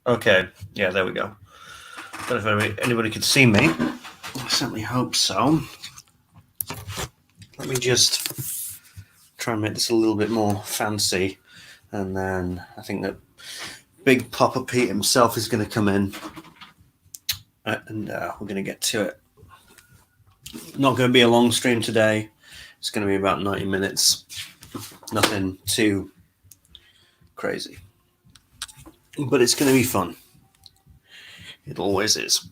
Okay, yeah, there we go. Don't know if anybody could see me. I certainly hope so. Let me just try and make this a little bit more fancy, and then I think that big Poppa Pete himself is going to come in, and we're going to get to it. Not going to be a long stream today. It's going to be about 90 minutes. Nothing too crazy, but it's going to be fun. It always is.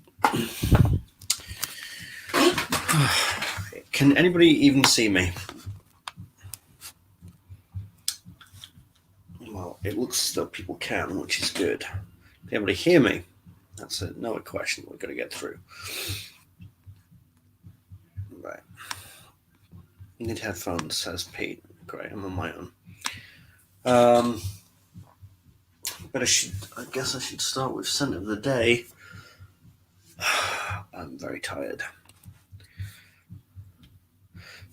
Can anybody even see me? Well, it looks as though people can, which is good. Can anybody hear me? That's another question we're going to get through. Right. Need headphones, says Pete. Great, I'm on my own. But I guess I should start with scent of the day. I'm very tired.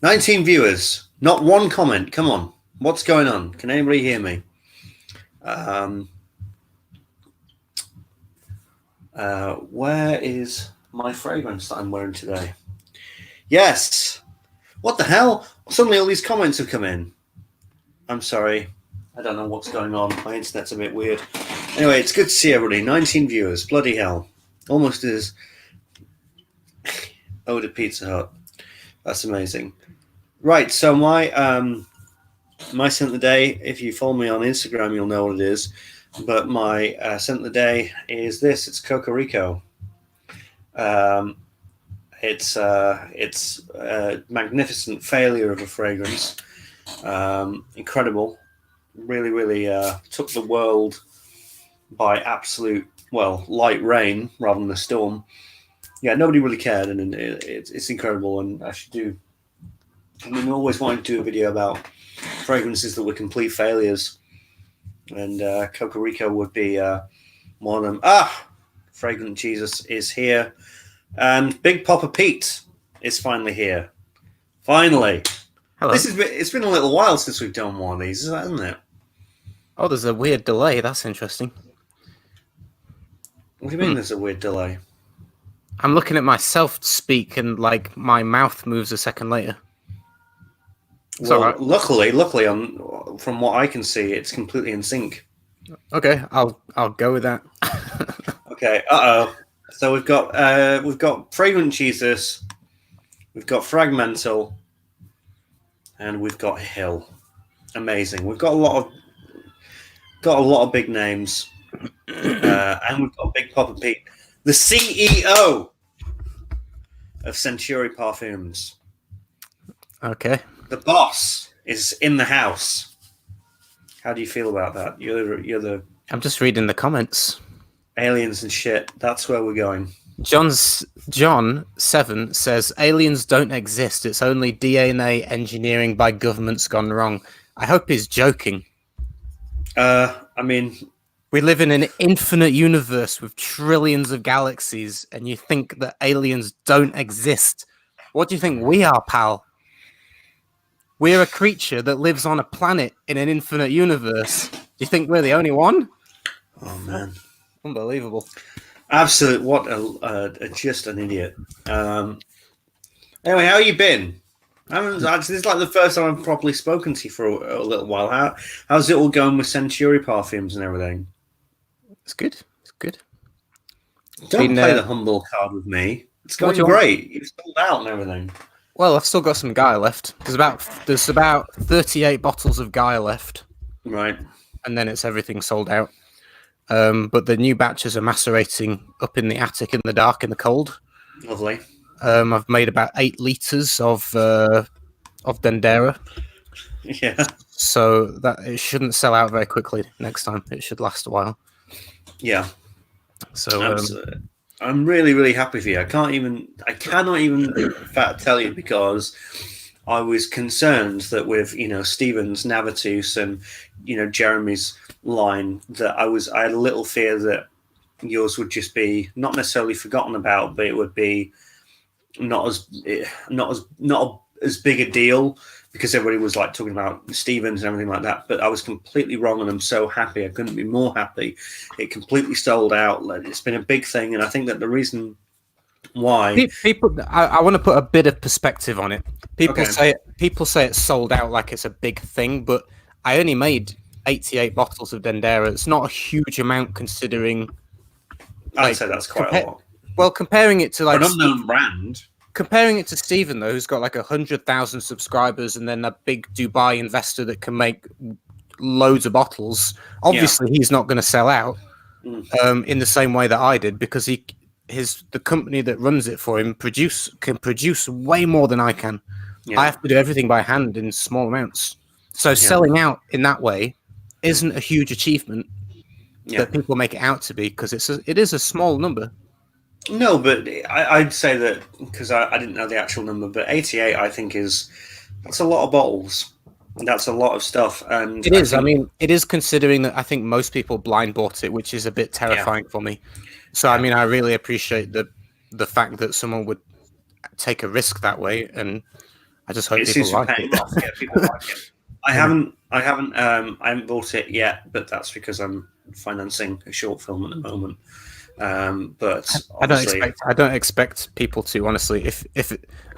19 viewers, not one comment. Come on, what's going on? Can anybody hear me? Where is my fragrance that I'm wearing today? Yes. What the hell? Suddenly all these comments have come in. I'm sorry. I don't know what's going on. My internet's a bit weird. Anyway, it's good to see everybody. 19 viewers. Bloody hell. Almost as ode to Pizza Hut. That's amazing. Right, so my scent of the day, if you follow me on Instagram, you'll know what it is. But my scent of the day is this. It's Cocorico. It's a magnificent failure of a fragrance. Incredible. Really, really took the world by absolute, light rain rather than a storm. Yeah, nobody really cared, and it's incredible. And I should do. I mean, I always wanted to do a video about fragrances that were complete failures, and Cocorico would be one of them. Fragrant Jesus is here, and Big Poppa Pete is finally here. Finally. Hello. It's been a little while since we've done one of these, isn't it? Oh, there's a weird delay. That's interesting. What do you mean there's a weird delay? I'm looking at myself speak, and my mouth moves a second later. Well, luckily, from what I can see, it's completely in sync. Okay, I'll go with that. Okay. So we've got Fragrant Jesus, we've got Fragmental, and we've got Hill. Amazing. We've got a lot of big names, and we've got Big Poppa Pete, the CEO of Century Parfums. Okay. The boss is in the house. How do you feel about that? You're the. I'm just reading the comments. Aliens and shit. That's where we're going. John 7 says aliens don't exist. It's only DNA engineering by governments gone wrong. I hope he's joking. I mean, we live in an infinite universe with trillions of galaxies, and you think that aliens don't exist. What do you think we are, pal? We're a creature that lives on a planet in an infinite universe. Do you think we're the only one? Oh, man. Unbelievable. Absolute. What just an idiot. Anyway, how you been? This is like the first time I've properly spoken to you for a little while. How's it all going with Century Parfums and everything? It's good. It's good. Don't play the humble card with me. It's going great. You've sold out and everything. Well, I've still got some Gaia left. There's about 38 bottles of Gaia left. Right. And then it's everything sold out. But the new batches are macerating up in the attic in the dark, in the cold. Lovely. I've made about 8 liters of Dendera. Yeah. So that it shouldn't sell out very quickly next time. It should last a while. Yeah. So I'm really, really happy for you. I cannot even in fact tell you, because I was concerned that with Stephen's Navatus and Jeremy's line, that I had a little fear that yours would just be not necessarily forgotten about, but it would be not a as big a deal because everybody was like talking about Stevens and everything like that. But I was completely wrong, and I'm so happy. I couldn't be more happy. It completely sold out. It's been a big thing, and I think that the reason why People, I want to put a bit of perspective on it. People Okay. say it's sold out like it's a big thing, but I only made 88 bottles of Dendera. It's not a huge amount considering. I'd Like, say that's quite a lot well, comparing it to for like an unknown brand. comparing it to Stephen though, who's got like 100,000 subscribers, and then a big Dubai investor that can make loads of bottles. Obviously, he's not going to sell out in the same way that I did because the company that runs it for him can produce way more than I can. Yeah. I have to do everything by hand in small amounts. So selling out in that way isn't a huge achievement that people make it out to be because it is a small number. No, but I'd say that because I didn't know the actual number, but 88 I think that's a lot of bottles. That's a lot of stuff, and It is. I mean, it is considering that I think most people blind bought it, which is a bit terrifying for me. So, I mean, I really appreciate the fact that someone would take a risk that way, and I just hope people like it. Yeah, people like it. I haven't bought it yet, but that's because I'm financing a short film at the moment. But I don't expect people to, honestly.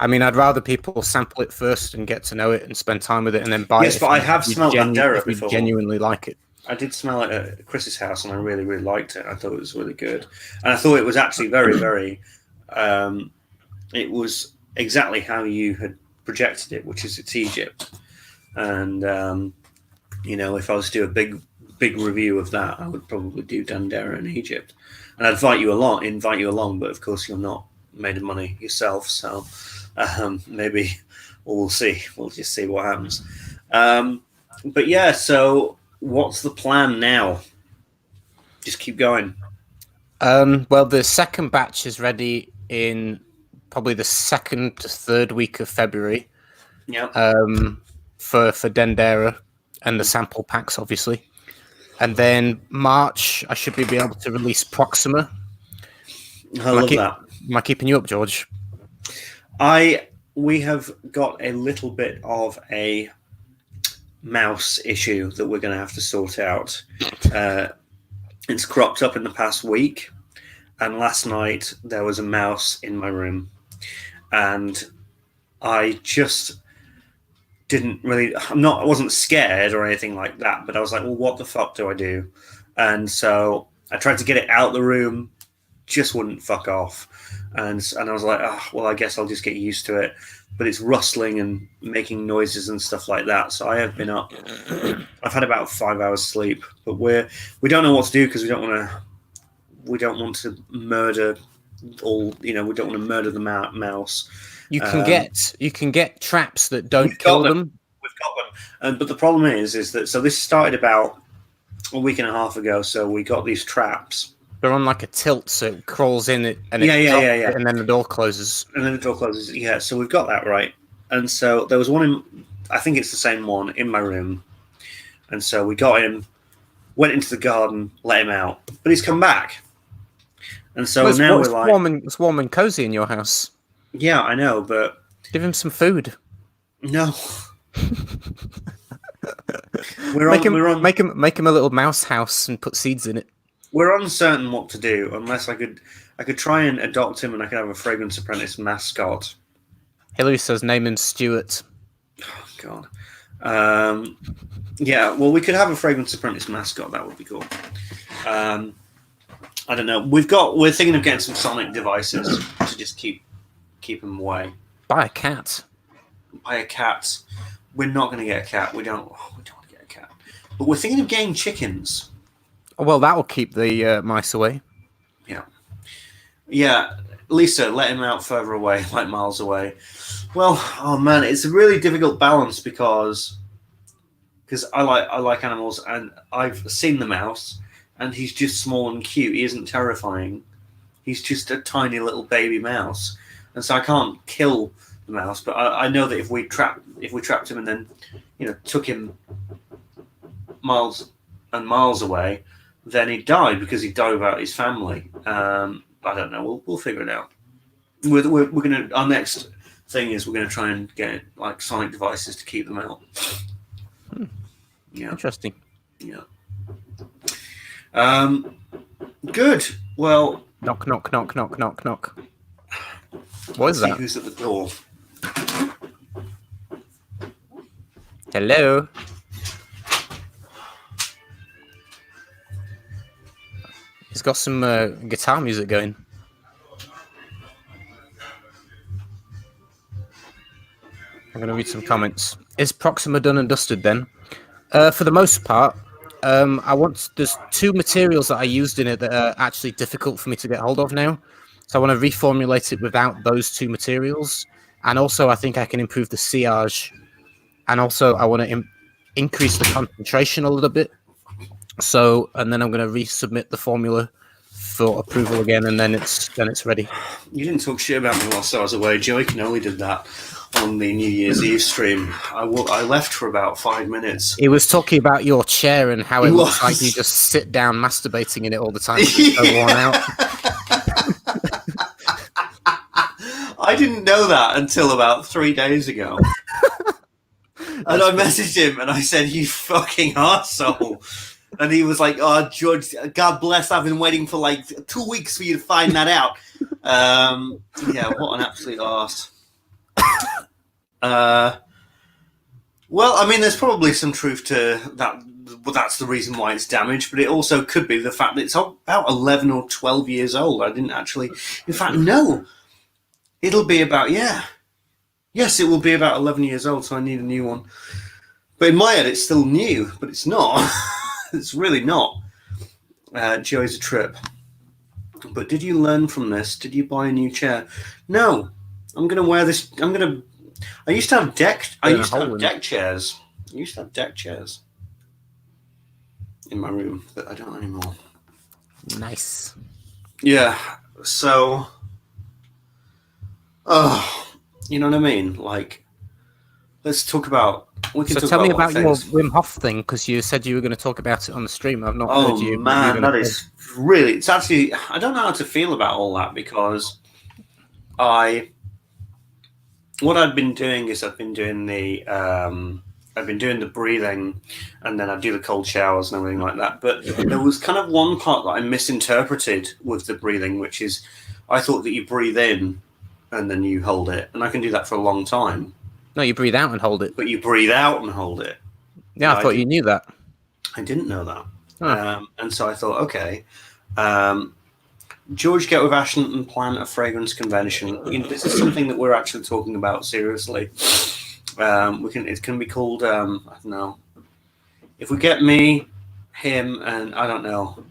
I mean, I'd rather people sample it first and get to know it and spend time with it and then buy it. Yes, but I have smelled Dendera before. Genuinely like it. I did smell it at Chris's house, and I really, really liked it. I thought it was really good, and I thought it was actually very, very. It was exactly how you had projected it, which is it's Egypt, and if I was to do a big review of that, I would probably do Dendera in Egypt, and I'd invite you along. But of course, you're not made of money yourself, so maybe we'll see. We'll just see what happens. But yeah, so what's the plan now? Just keep going. Well, the second batch is ready in probably the second to third week of February. Yeah. For Dendera and the sample packs, obviously. And then March, I should be able to release Proxima. I love that. Am I keeping you up, George? We have got a little bit of a mouse issue that we're going to have to sort out. It's cropped up in the past week, and last night there was a mouse in my room, and I just I wasn't scared or anything like that, but I was like, well, what the fuck do I do? And so I tried to get it out of the room, just wouldn't fuck off. And I was like, well, I guess I'll just get used to it. But it's rustling and making noises and stuff like that. So I have been up. I've had about 5 hours sleep, but we don't know what to do because we don't want to murder all. We don't want to murder the mouse. You can get traps that don't kill them. We've got them, but the problem is that this started about a week and a half ago. So we got these traps. They're on like a tilt, so it crawls in it, and and then the door closes. Yeah, so we've got that right. And so there was one I think it's the same one in my room. And so we got him, went into the garden, let him out, but he's come back. And so now it's warm and cozy in your house. Yeah, I know, but give him some food. No. Make him a little mouse house and put seeds in it. We're uncertain what to do unless I could try and adopt him and I could have a Fragrance Apprentice mascot. Hillary says name him Stuart. Oh God. Yeah, well, we could have a Fragrance Apprentice mascot. That would be cool. I don't know. We're thinking of getting some sonic devices to just keep them away. Buy a cat. We're not going to get a cat. We don't want to get a cat. But we're thinking of getting chickens. Well, that will keep the mice away. Yeah. Lisa, let him out further away, like miles away. Well, oh man, it's a really difficult balance because I like animals, and I've seen the mouse, and he's just small and cute. He isn't terrifying. He's just a tiny little baby mouse, and so I can't kill the mouse. But I know that if we trapped him and then took him miles and miles away, then he'd die because he'd die without his family. I don't know. We'll figure it out. We're gonna our next thing is we're going to try and get like sonic devices to keep them out. Yeah. Interesting. Yeah. Good. Well. Knock, knock, knock, knock, knock, knock. What is that? Who's at the door? Hello. He's got some guitar music going. I'm going to read some comments. Is Proxima done and dusted then? For the most part, there's two materials that I used in it that are actually difficult for me to get hold of now. So I want to reformulate it without those two materials. And also I think I can improve the sillage. And also I want to increase the concentration a little bit. So, and then I'm going to resubmit the formula for approval again, and then it's ready. You didn't talk shit about me whilst I was away. Joey Canoli did that on the New Year's Eve stream. I left for about 5 minutes. He was talking about your chair and how it looks like you just sit down masturbating in it all the time. It's so worn out. I didn't know that until about 3 days ago. And I messaged him and I said, "You fucking arsehole." And he was like, "Oh, George, God bless, I've been waiting for like 2 weeks for you to find that out." Yeah, what an absolute arse. Well, I mean, there's probably some truth to that. Well, that's the reason why it's damaged, but it also could be the fact that it's about 11 or 12 years old. I didn't actually... In fact, no. It'll be about, Yes, it will be about 11 years old, so I need a new one. But in my head, it's still new, but it's not. It's really not. Joey's a trip. But did you learn from this? Did you buy a new chair? No. I'm going to wear this. I used to have deck chairs. I used to have deck chairs in my room, but I don't anymore. Nice. Yeah. So, you know what I mean? Like, let's talk about. Tell me about your Wim Hof thing, because you said you were going to talk about it on the stream. I've not heard you. Oh man, that is really. It's actually. I don't know how to feel about all that, because what I've been doing is I've been doing the breathing, and then I do the cold showers and everything like that. But there was kind of one part that I misinterpreted with the breathing, which is I thought that you breathe in and then you hold it, and I can do that for a long time. No, you breathe out and hold it. But you breathe out and hold it. Yeah, I thought you knew that. I didn't know that. Oh. And so I thought, okay, George, get with Ashton and plan a fragrance convention. This is something that we're actually talking about seriously. It can be called, I don't know. If we get me, him, and I don't know,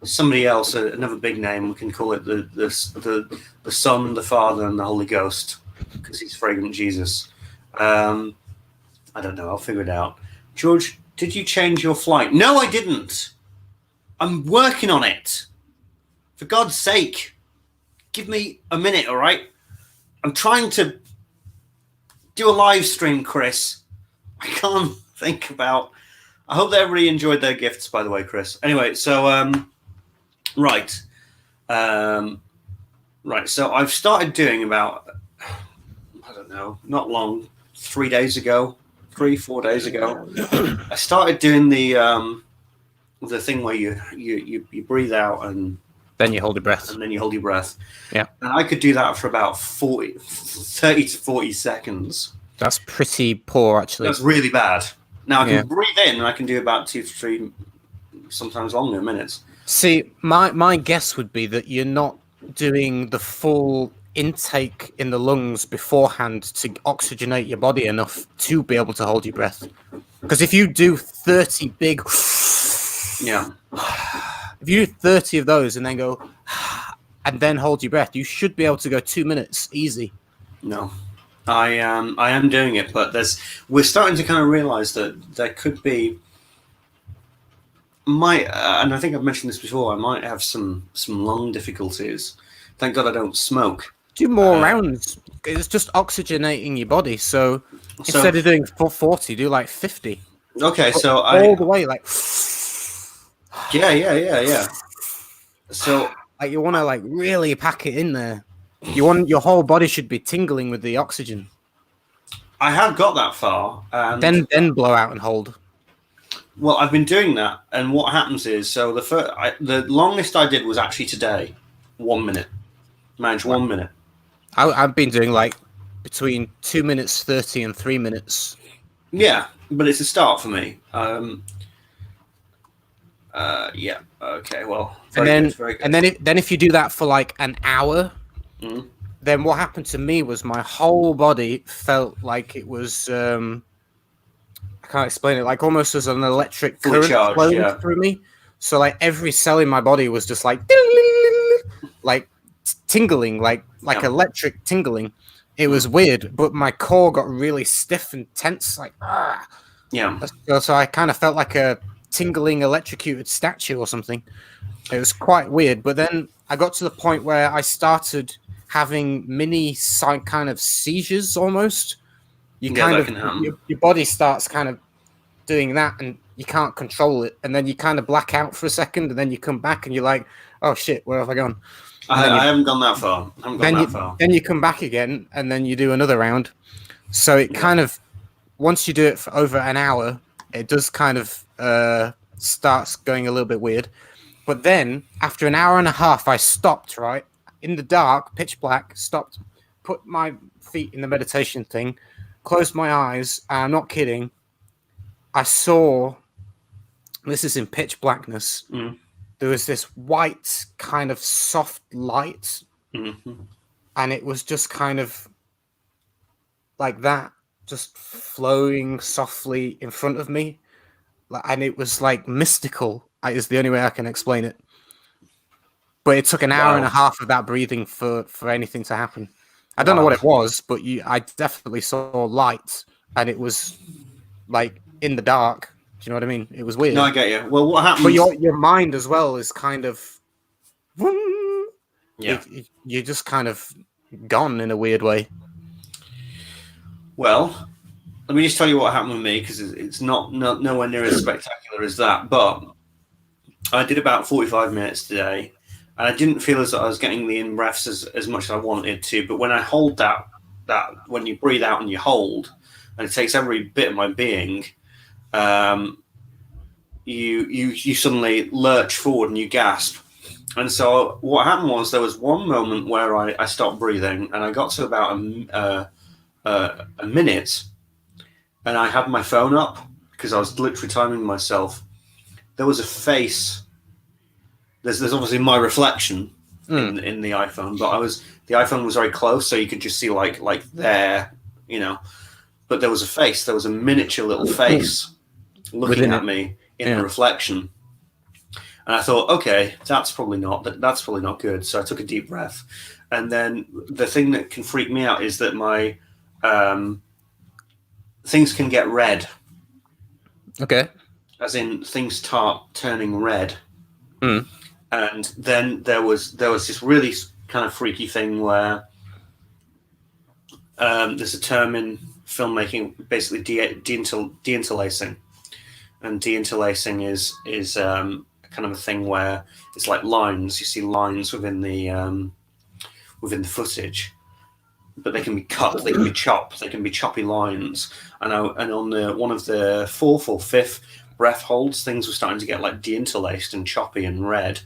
somebody else, another big name, we can call it the Son, the Father, and the Holy Ghost, because he's fragrant Jesus. I don't know. I'll figure it out. George, did you change your flight? No, I didn't. I'm working on it. For God's sake, give me a minute, all right? I'm trying to do a live stream, Chris. I can't think about... I hope that everybody enjoyed their gifts, by the way, Chris. Anyway, so, right. Right, so I've started doing about, I don't know, not long, 4 days ago. I started doing the thing where you breathe out and then you hold your breath. And then you hold your breath. Yeah. And I could do that for about 30 to 40 seconds. That's pretty poor, actually. That's really bad. Now, I can breathe in, and I can do about 2 to 3, sometimes longer minutes. See, my guess would be that you're not doing the full intake in the lungs beforehand to oxygenate your body enough to be able to hold your breath. Because if you do 30 big... Yeah. If you do 30 of those and then go and then hold your breath, you should be able to go 2 minutes easy. No, I am doing it, but we're starting to kind of realize that there could be and I think I've mentioned this before, I might have some lung difficulties. Thank God I don't smoke. Do more rounds. It's just oxygenating your body. So instead of doing 40, do like 50. Okay, so all the way, like... Yeah. So like you want to like really pack it in there. Your whole body should be tingling with the oxygen. I have got that far, and Then blow out and hold. well, I've been doing that, and what happens is, so the longest I did was actually today, 1 minute. Manage 1 minute. I've been doing like between 2 minutes 30 and 3 minutes. Yeah, but it's a start for me. Yeah. Okay. Well. Very good. And then if you do that for like an hour, then what happened to me was my whole body felt like it was. I can't explain it. Like almost as an electric current flowing through me. So like every cell in my body was just like tingling, like electric tingling. It was weird, but my core got really stiff and tense, like yeah. So I kind of felt like a tingling, electrocuted statue or something. It was quite weird. But then I got to the point where I started having mini kind of seizures almost. Your body starts kind of doing that, and you can't control it, and then you kind of black out for a second, and then you come back, and you're like, "Oh shit, where have I gone?" I haven't gone that far. Then you come back again, and then you do another round. So it kind of, once you do it for over an hour, it does kind of starts going a little bit weird. But then after an hour and a half, I stopped right in the dark, pitch black. Stopped, put my feet in the meditation thing. Closed my eyes, and I'm not kidding. I saw, this is in pitch blackness, there was this white kind of soft light, and it was just kind of like that, just flowing softly in front of me, and it was like mystical, is the only way I can explain it. But it took an hour and a half of that breathing for anything to happen. I don't know what it was, but I definitely saw light, and it was like in the dark. Do you know what I mean? It was weird. No, I get you. Well, what happens? But your mind as well is kind of, you're just kind of gone in a weird way. Well, let me just tell you what happened with me, because it's nowhere near as spectacular as that. But I did about 45 minutes today. And I didn't feel as though I was getting the in-breaths as much as I wanted to. But when I hold that when you breathe out and you hold, and it takes every bit of my being, you suddenly lurch forward and you gasp. And so what happened was, there was one moment where I stopped breathing, and I got to about a minute, and I had my phone up because I was literally timing myself. There was a face. There's obviously my reflection in the iPhone, but the iPhone was very close, so you could just see like there, you know. But there was a face. There was a miniature little face looking at me in the reflection, and I thought, okay, that's probably not good. So I took a deep breath, and then the thing that can freak me out is that my things can get red. Okay. As in, things start turning red. And then there was this really kind of freaky thing where there's a term in filmmaking, basically deinterlacing, and deinterlacing is kind of a thing where it's like lines. You see lines within the footage, but they can be cut, they can be chopped, they can be choppy lines. And on one of the fourth or fifth breath holds, things were starting to get like deinterlaced and choppy and red,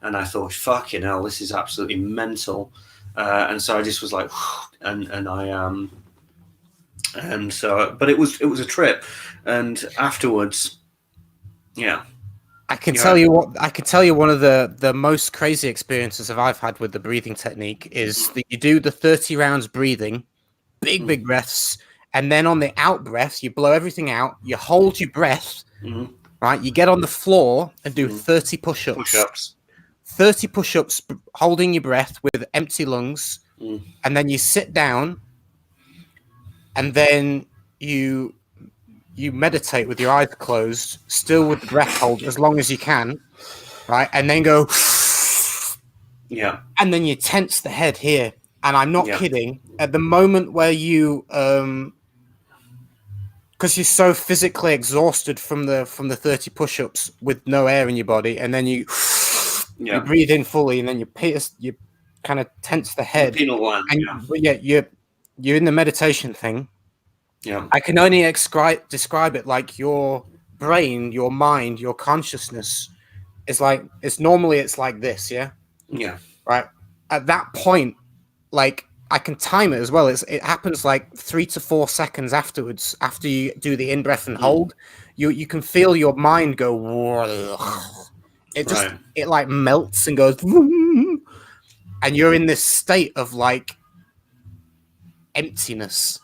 and I thought, fucking hell, this is absolutely mental. And so I just was like, but it was a trip, and afterwards, I can tell you one of the most crazy experiences I've had with the breathing technique is that you do the 30 rounds breathing, big breaths, and then on the out breath, you blow everything out, you hold your breath, right? You get on the floor and do 30 push-ups. 30 push-ups, holding your breath with empty lungs, and then you sit down, and then you meditate with your eyes closed, still with the breath hold as long as you can, right? And then go, and then you tense the head here. And I'm not kidding. At the moment where you, because you're so physically exhausted from the 30 push-ups with no air in your body, and then you breathe in fully, and then you kind of tense the The head, penal gland. and Yeah. but yeah, you're in the meditation thing. Yeah. I can only describe it like your brain, your mind, your consciousness is like it's like this, yeah, Yeah. right. At that point, like I can time it as well. It happens like 3 to 4 seconds afterwards. After you do the in breath and hold, you can feel your mind go. It just Right. it like melts and goes, and you're in this state of like emptiness.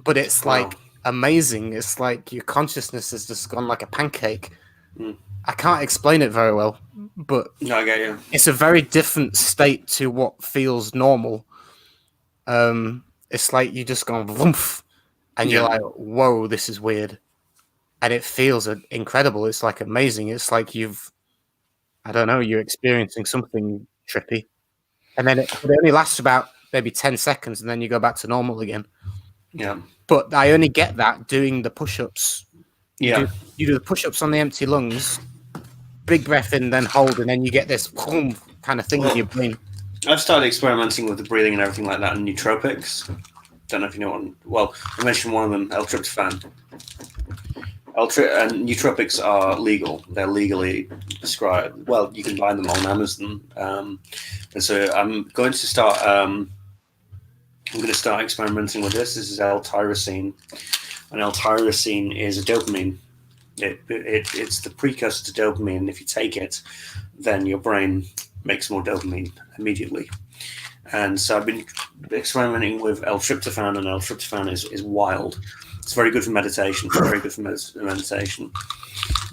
But it's Wow. like amazing. It's like your consciousness has just gone like a pancake. Mm. I can't explain it very well, but No, I get you. it's a very different state to what feels normal. It's like you just gone woof, and you're Yeah. like, "Whoa, this is weird," and it feels incredible. It's like amazing. It's like I don't know, you're experiencing something trippy, and then it only lasts about maybe 10 seconds, and then you go back to normal again. Yeah. But I only get that doing the push-ups. Yeah. You do the push-ups on the empty lungs, big breath in, then hold, and then you get this kind of thing in your brain. I've started experimenting with the breathing and everything like that in nootropics. Don't know if you know one. Well, I mentioned one of them, L-tryptophan. And nootropics are legal. They're legally prescribed. Well, you can buy them on Amazon. And so I'm going to start. I'm going to start experimenting with this. This is L-tyrosine, and L-tyrosine is a dopamine. It's the precursor to dopamine. If you take it, then your brain makes more dopamine immediately. And so I've been experimenting with L-tryptophan, and L-tryptophan is wild. It's very good for meditation. Very good for meditation.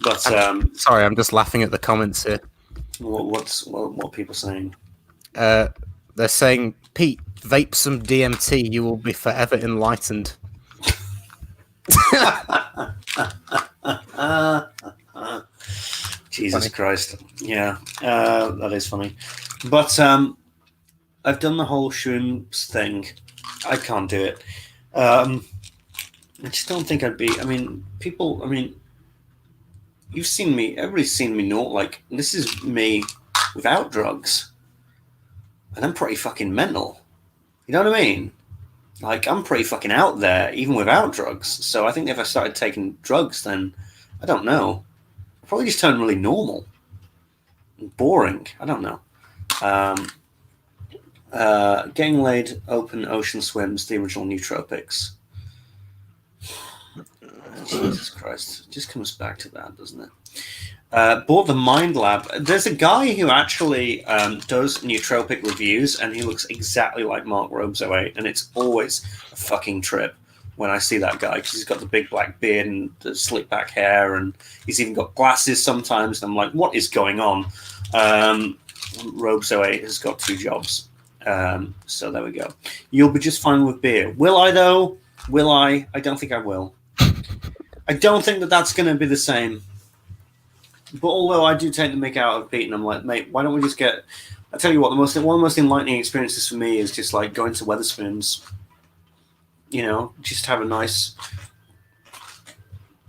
But sorry, I'm just laughing at the comments here. What people saying? They're saying, Pete, vape some DMT, you will be forever enlightened. Jesus Funny. Christ. Yeah, that is funny. But I've done the whole shrooms thing. I can't do it. I just don't think I'd be. I mean, people. I mean, you've seen me. Everybody's seen me. Not like this is me without drugs, and I'm pretty fucking mental. You know what I mean? Like I'm pretty fucking out there, even without drugs. So I think if I started taking drugs, then I don't know. I'd probably just turn really normal, and boring. I don't know. Getting laid, open ocean swims, the original nootropics. Jesus Christ. It just comes back to that, doesn't it? Bought the Mind Lab. There's a guy who actually does nootropic reviews, and he looks exactly like Mark Robezo, and it's always a fucking trip when I see that guy, because he's got the big black beard and the slick back hair, and he's even got glasses sometimes, and I'm like, what is going on? Robezo has got 2 jobs. So there we go. You'll be just fine with beer. Will I, though? Will I? I don't think I will. I don't think that that's going to be the same. But although I do take the mick out of Pete, and I'm like, mate, why don't we just get... I tell you what, one of the most enlightening experiences for me is just like going to Wetherspoons. You know, just have a nice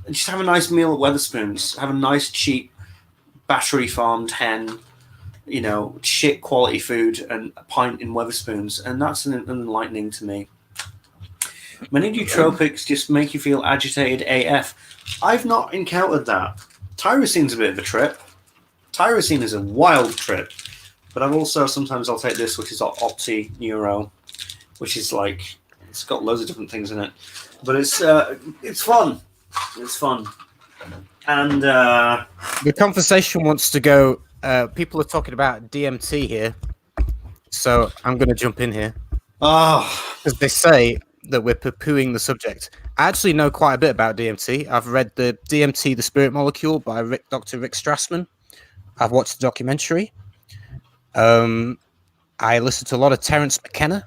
meal at Wetherspoons. Have a nice, cheap, battery-farmed hen, you know, shit quality food, and a pint in Wetherspoons. And that's an enlightening to me. Many nootropics just make you feel agitated AF. I've not encountered that. Tyrosine's a bit of a trip. Tyrosine is a wild trip. But I've also, sometimes I'll take this, which is Opti Neuro, which is like, it's got loads of different things in it. But it's fun. It's fun. And the conversation wants to go, people are talking about DMT here. So I'm going to jump in here. Because they say that we're poo-pooing the subject. I actually know quite a bit about DMT. I've read the DMT, The Spirit Molecule by Dr. Rick Strassman. I've watched the documentary. I listened to a lot of Terence McKenna.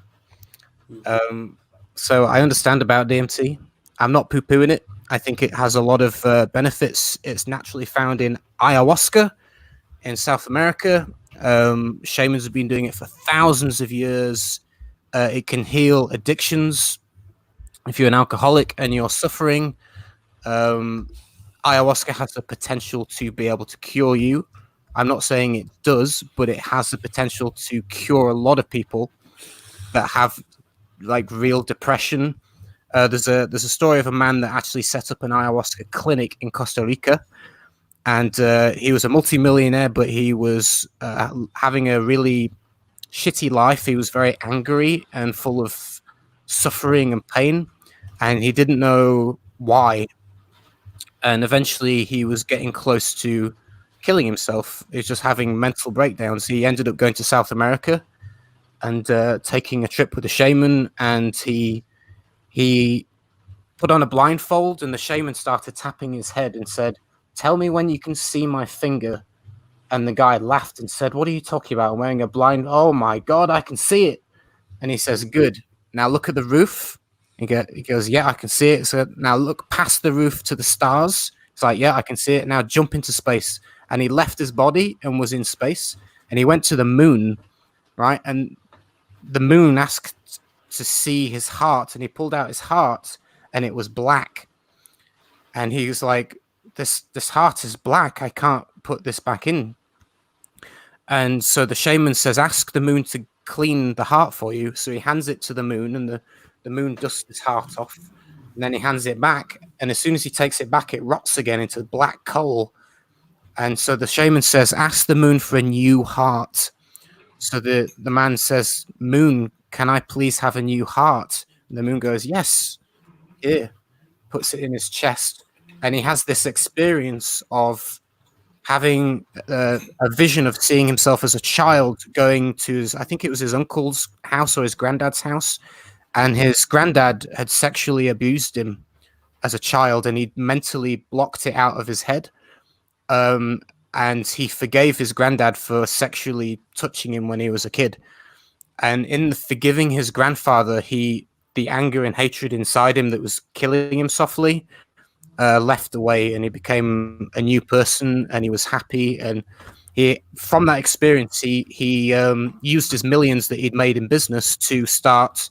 So I understand about DMT. I'm not poo-pooing it. I think it has a lot of benefits. It's naturally found in ayahuasca in South America. Shamans have been doing it for thousands of years. It can heal addictions. If you're an alcoholic and you're suffering, ayahuasca has the potential to be able to cure you. I'm not saying it does, but it has the potential to cure a lot of people that have like real depression. There's a story of a man that actually set up an ayahuasca clinic in Costa Rica, and he was a multimillionaire, but he was having a really shitty life. He was very angry and full of suffering and pain, and he didn't know why. And eventually, he was getting close to killing himself. He was just having mental breakdowns. He ended up going to South America and taking a trip with a shaman, and he put on a blindfold, and the shaman started tapping his head and said, "Tell me when you can see my finger." And the guy laughed and said, "What are you talking about? I'm wearing a blind. Oh my God, I can see it." And he says, "Good. Now look at the roof." He goes, "Yeah, I can see it." So now look past the roof to the stars. It's like, "Yeah, I can see it." Now jump into space. And he left his body and was in space. And he went to the moon, right? And the moon asked to see his heart, and he pulled out his heart, and it was black. And he was like, this heart is black. I can't put this back in. And so the shaman says, "Ask the moon to clean the heart for you." So he hands it to the moon, and the moon dusts his heart off. And then he hands it back. And as soon as he takes it back, it rots again into black coal. And so the shaman says, "Ask the moon for a new heart." So the man says, "Moon, can I please have a new heart?" And the moon goes, "Yes, here." Puts it in his chest. And he has this experience of having a vision of seeing himself as a child going to I think it was his uncle's house or his granddad's house. And his granddad had sexually abused him as a child, and he'd mentally blocked it out of his head. And he forgave his granddad for sexually touching him when he was a kid. And in forgiving his grandfather, the anger and hatred inside him that was killing him softly left away, and he became a new person, and he was happy. And from that experience, he used his millions that he'd made in business to start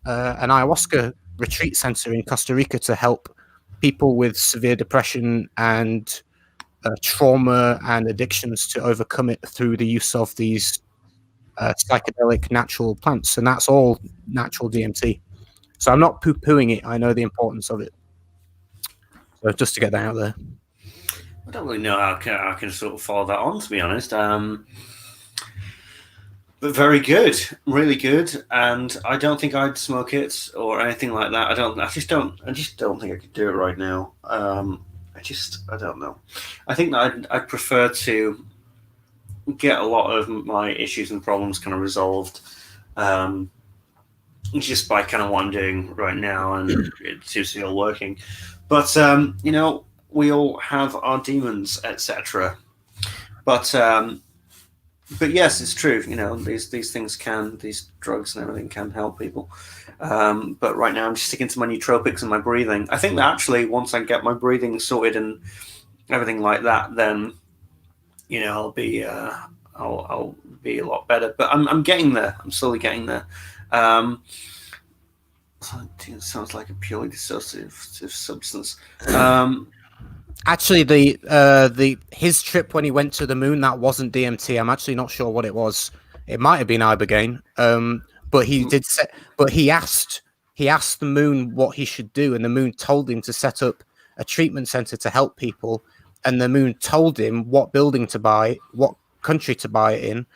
an ayahuasca retreat center in Costa Rica to help people with severe depression and trauma and addictions to overcome it through the use of these psychedelic natural plants. And that's all natural DMT. So I'm not poo-pooing it. I know the importance of it. So just to get that out there. I don't really know how I can sort of follow that on, to be honest. But very good, really good. And I don't think I'd smoke it or anything like that. I just don't think I could do it right now. I don't know. I think that I'd prefer to get a lot of my issues and problems kind of resolved just by kind of what I'm doing right now, and it seems to be all working. But we all have our demons, etc. But yes, it's true. These things these drugs and everything can help people. But right now I'm just sticking to my nootropics and my breathing. I think that actually once I get my breathing sorted and everything like that, then I'll be a lot better. But I'm getting there. I'm slowly getting there. It sounds like a purely dissociative substance. Actually, his trip when he went to the moon, that wasn't DMT. I'm actually not sure what it was. It might have been ibogaine. But he did say, but he asked the moon what he should do, and the moon told him to set up a treatment center to help people. And the moon told him what building to buy, what country to buy it in,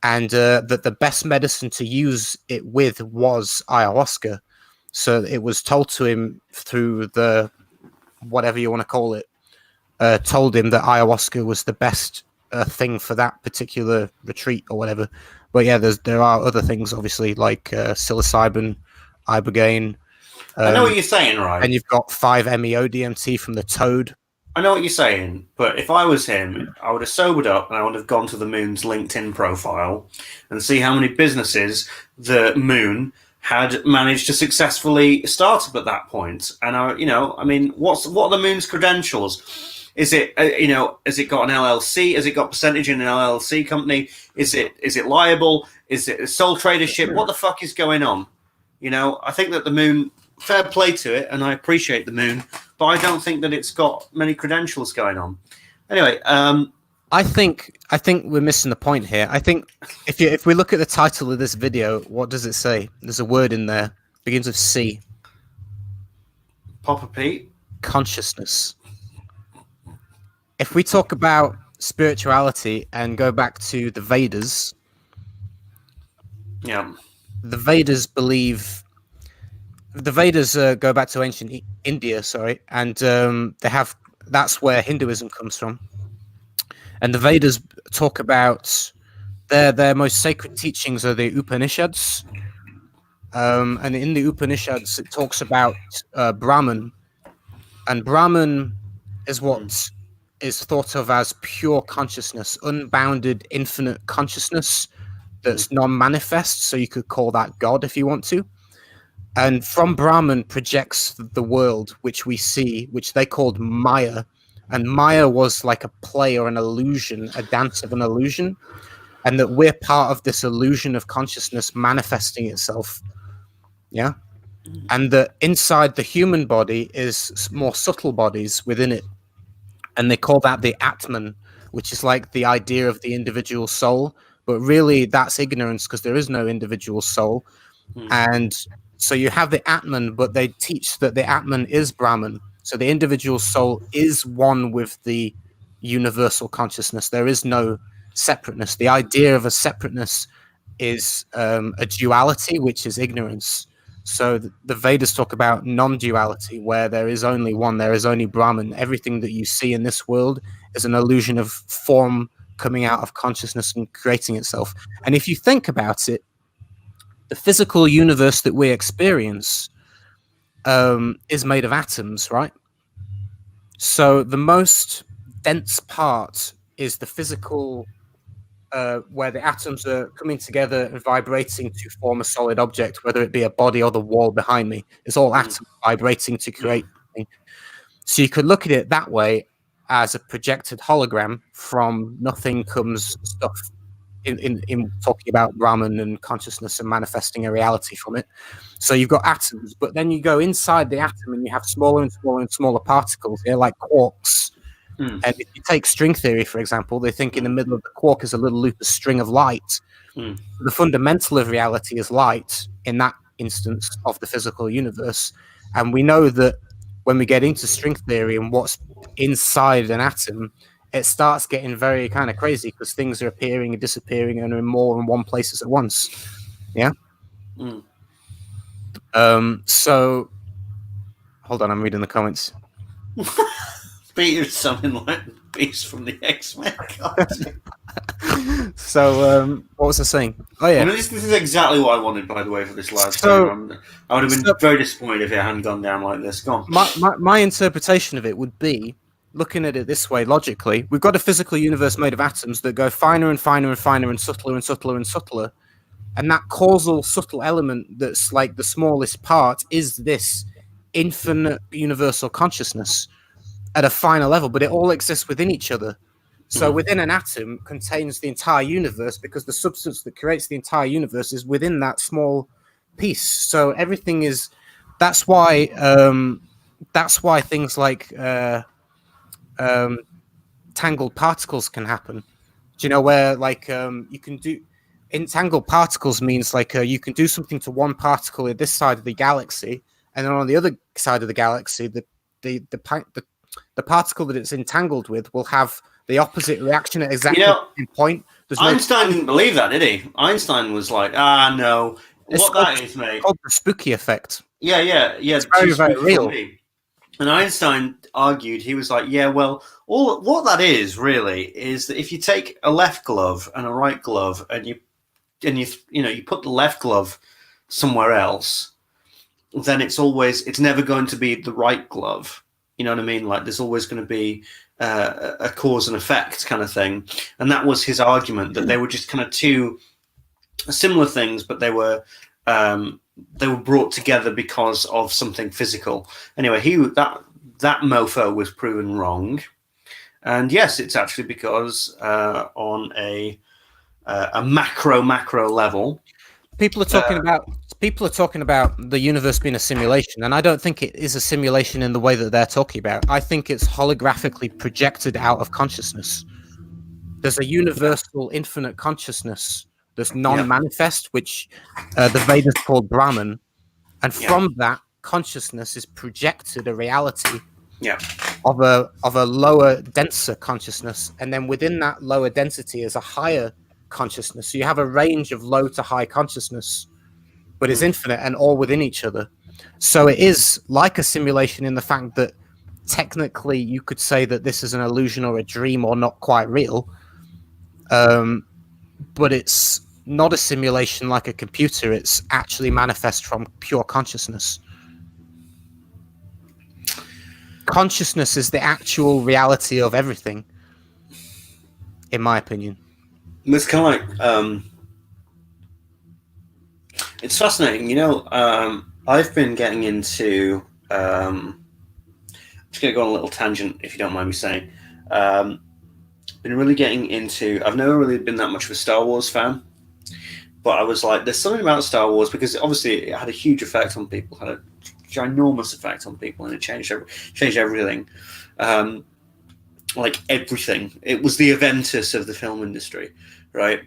and that the best medicine to use it with was ayahuasca. So it was told to him through the whatever you want to call it, told him that ayahuasca was the best thing for that particular retreat or whatever. But yeah, there are other things, obviously, like psilocybin, ibogaine. I know what you're saying, right? And you've got 5-MeO DMT from the toad. I know what you're saying, but if I was him, I would have sobered up and I would have gone to the moon's LinkedIn profile and see how many businesses the moon had managed to successfully start up at that point. And what are the moon's credentials? Is it has it got an LLC? Has it got percentage in an LLC company? Is it liable? Is it a sole tradership? What the fuck is going on? I think that the moon, fair play to it, and I appreciate the moon, but I don't think that it's got many credentials going on. Anyway, I think we're missing the point here. I think if we look at the title of this video, what does it say? There's a word in there, begins with C. Poppa Pete. Consciousness. If we talk about spirituality and go back to the Vedas, Yeah. the Vedas believe. The Vedas go back to ancient India, sorry, and they have. That's where Hinduism comes from. And the Vedas talk about their most sacred teachings are the Upanishads. And in the Upanishads, it talks about Brahman. And Brahman is what is thought of as pure consciousness, unbounded, infinite consciousness that's non-manifest. So you could call that God if you want to. And from Brahman projects the world, which we see, which they called Maya. And Maya was like a play or an illusion, a dance of an illusion. And that we're part of this illusion of consciousness manifesting itself. Yeah. And that inside the human body is more subtle bodies within it. And they call that the Atman, which is like the idea of the individual soul. But really, that's ignorance because there is no individual soul. And so you have the Atman, but they teach that the Atman is Brahman. So the individual soul is one with the universal consciousness. There is no separateness. The idea of a separateness is a duality, which is ignorance. So the Vedas talk about non-duality, where there is only one, there is only Brahman. Everything that you see in this world is an illusion of form coming out of consciousness and creating itself. And if you think about it, the physical universe that we experience is made of atoms, right? So the most dense part is the physical, where the atoms are coming together and vibrating to form a solid object, whether it be a body or the wall behind me. It's all atoms vibrating to create something. So you could look at it that way, as a projected hologram. From nothing comes stuff. In talking about Brahman and consciousness and manifesting a reality from it. So you've got atoms, but then you go inside the atom and you have smaller and smaller and smaller particles. They're like quarks. And if you take string theory, for example, they think in the middle of the quark is a little loop of string of light. The fundamental of reality is light in that instance of the physical universe. And we know that when we get into string theory and what's inside an atom, it starts getting very kind of crazy because things are appearing and disappearing and are in more than one places at once. Yeah. So hold on, I'm reading the comments. Peter's something like Beast from the X-Men. So what was I saying? Oh yeah, this is exactly what I wanted, by the way, for this live stream. I would have been very disappointed if it hadn't gone down like this. Go on. My interpretation of it would be, looking at it this way logically, we've got a physical universe made of atoms that go finer and finer and finer and subtler and subtler and subtler. And that causal subtle element that's like the smallest part is this infinite universal consciousness at a finer level, but it all exists within each other. So within an atom contains the entire universe, because the substance that creates the entire universe is within that small piece. So everything is, that's why things like tangled particles can happen. Do you know where like you can do entangled particles means like you can do something to one particle at this side of the galaxy, and then on the other side of the galaxy, the particle that it's entangled with will have the opposite reaction at exactly the same point. Einstein didn't believe that, did he? Einstein was like, no. What that is, mate? It's called the spooky effect. Yeah. It's very, very real. And Einstein argued, he was like, yeah, well, what that is really is that if you take a left glove and a right glove and you put the left glove somewhere else, then it's never going to be the right glove. You know what I mean? Like there's always going to be a cause and effect kind of thing. And that was his argument, that they were just kind of two similar things, but they were brought together because of something physical. Anyway, that mofo was proven wrong. And yes, it's actually because on a macro level, people are talking about the universe being a simulation, and I don't think it is a simulation in the way that they're talking about. I think it's holographically projected out of consciousness. There's a universal infinite consciousness that's Yeah. non-manifest, which the Vedas called Brahman. And Yeah. from that consciousness is projected a reality Yeah. of a lower, denser consciousness. And then within that lower density is a higher consciousness. So you have a range of low to high consciousness, but it's infinite and all within each other. So it is like a simulation in the fact that technically you could say that this is an illusion or a dream or not quite real. But it's not a simulation like a computer. It's actually manifest from pure consciousness. Consciousness is the actual reality of everything, in my opinion. It's kind of like it's fascinating. I've been getting into. I'm just going to go on a little tangent, if you don't mind me saying. Been really getting into. I've never really been that much of a Star Wars fan, but I was like, there's something about Star Wars because obviously it had a huge effect on people, had a ginormous effect on people, and it changed everything. Like everything, it was the Aventus of the film industry, right?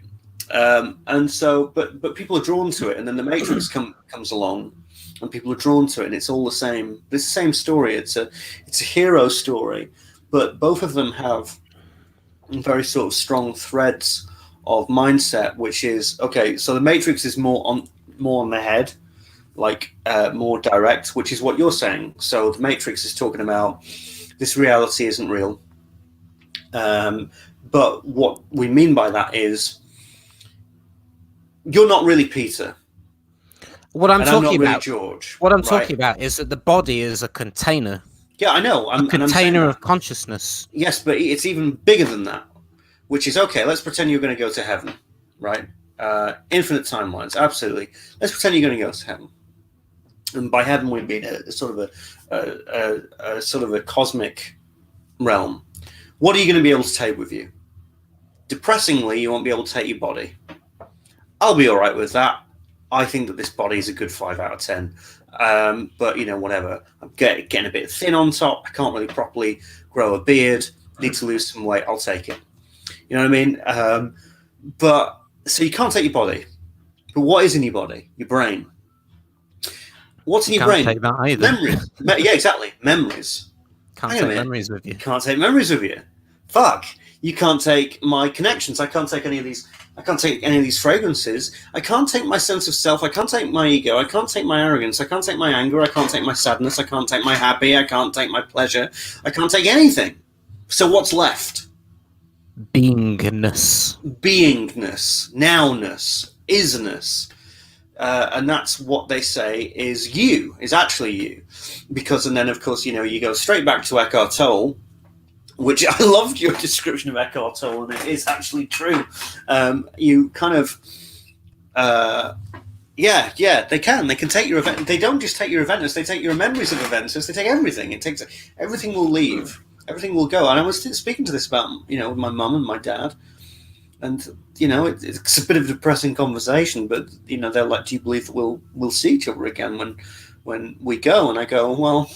And so, but people are drawn to it, and then the Matrix comes along, and people are drawn to it, and it's all the same. It's the same story. It's a hero story, but both of them have very sort of strong threads of mindset, which is okay. So the Matrix is more on the head, like more direct, which is what you're saying. So the Matrix is talking about this reality isn't real. But what we mean by that is you're not really Peter. What I'm talking really about, George. What I'm talking about is that the body is a container. Yeah, I know. A container of consciousness. Yes, but it's even bigger than that, which is okay. Let's pretend you're going to go to heaven, right? Infinite timelines, absolutely. Let's pretend you're going to go to heaven, and by heaven we mean a sort of a cosmic realm. What are you going to be able to take with you? Depressingly, you won't be able to take your body. I'll be all right with that. I think that this body is a good 5 out of 10. But, whatever. I'm getting a bit thin on top. I can't really properly grow a beard. Need to lose some weight. I'll take it. You know what I mean? But, so you can't take your body. But what is in your body? Your brain. What's in your brain? Can't take that either. Memories. Yeah, exactly. Memories. Can't take memories with you. Can't take memories with you. Fuck. You can't take my connections. I can't take any of these. I can't take any of these fragrances. I can't take my sense of self. I can't take my ego. I can't take my arrogance. I can't take my anger. I can't take my sadness. I can't take my happy. I can't take my pleasure. I can't take anything. So what's left? Beingness. Beingness. Nowness. Isness. And that's what they say is you, is actually you. Because, and then of course, you go straight back to Eckhart Tolle, which I loved your description of Eckhart Tolle, and it is actually true. You kind of, they can take your event. They don't just take your events; they take your memories of events. They take everything. Everything will leave. Everything will go. And I was speaking to this about, with my mum and my dad, and it's a bit of a depressing conversation. But they're like, "Do you believe that we'll see each other again when we go?" And I go, "Well,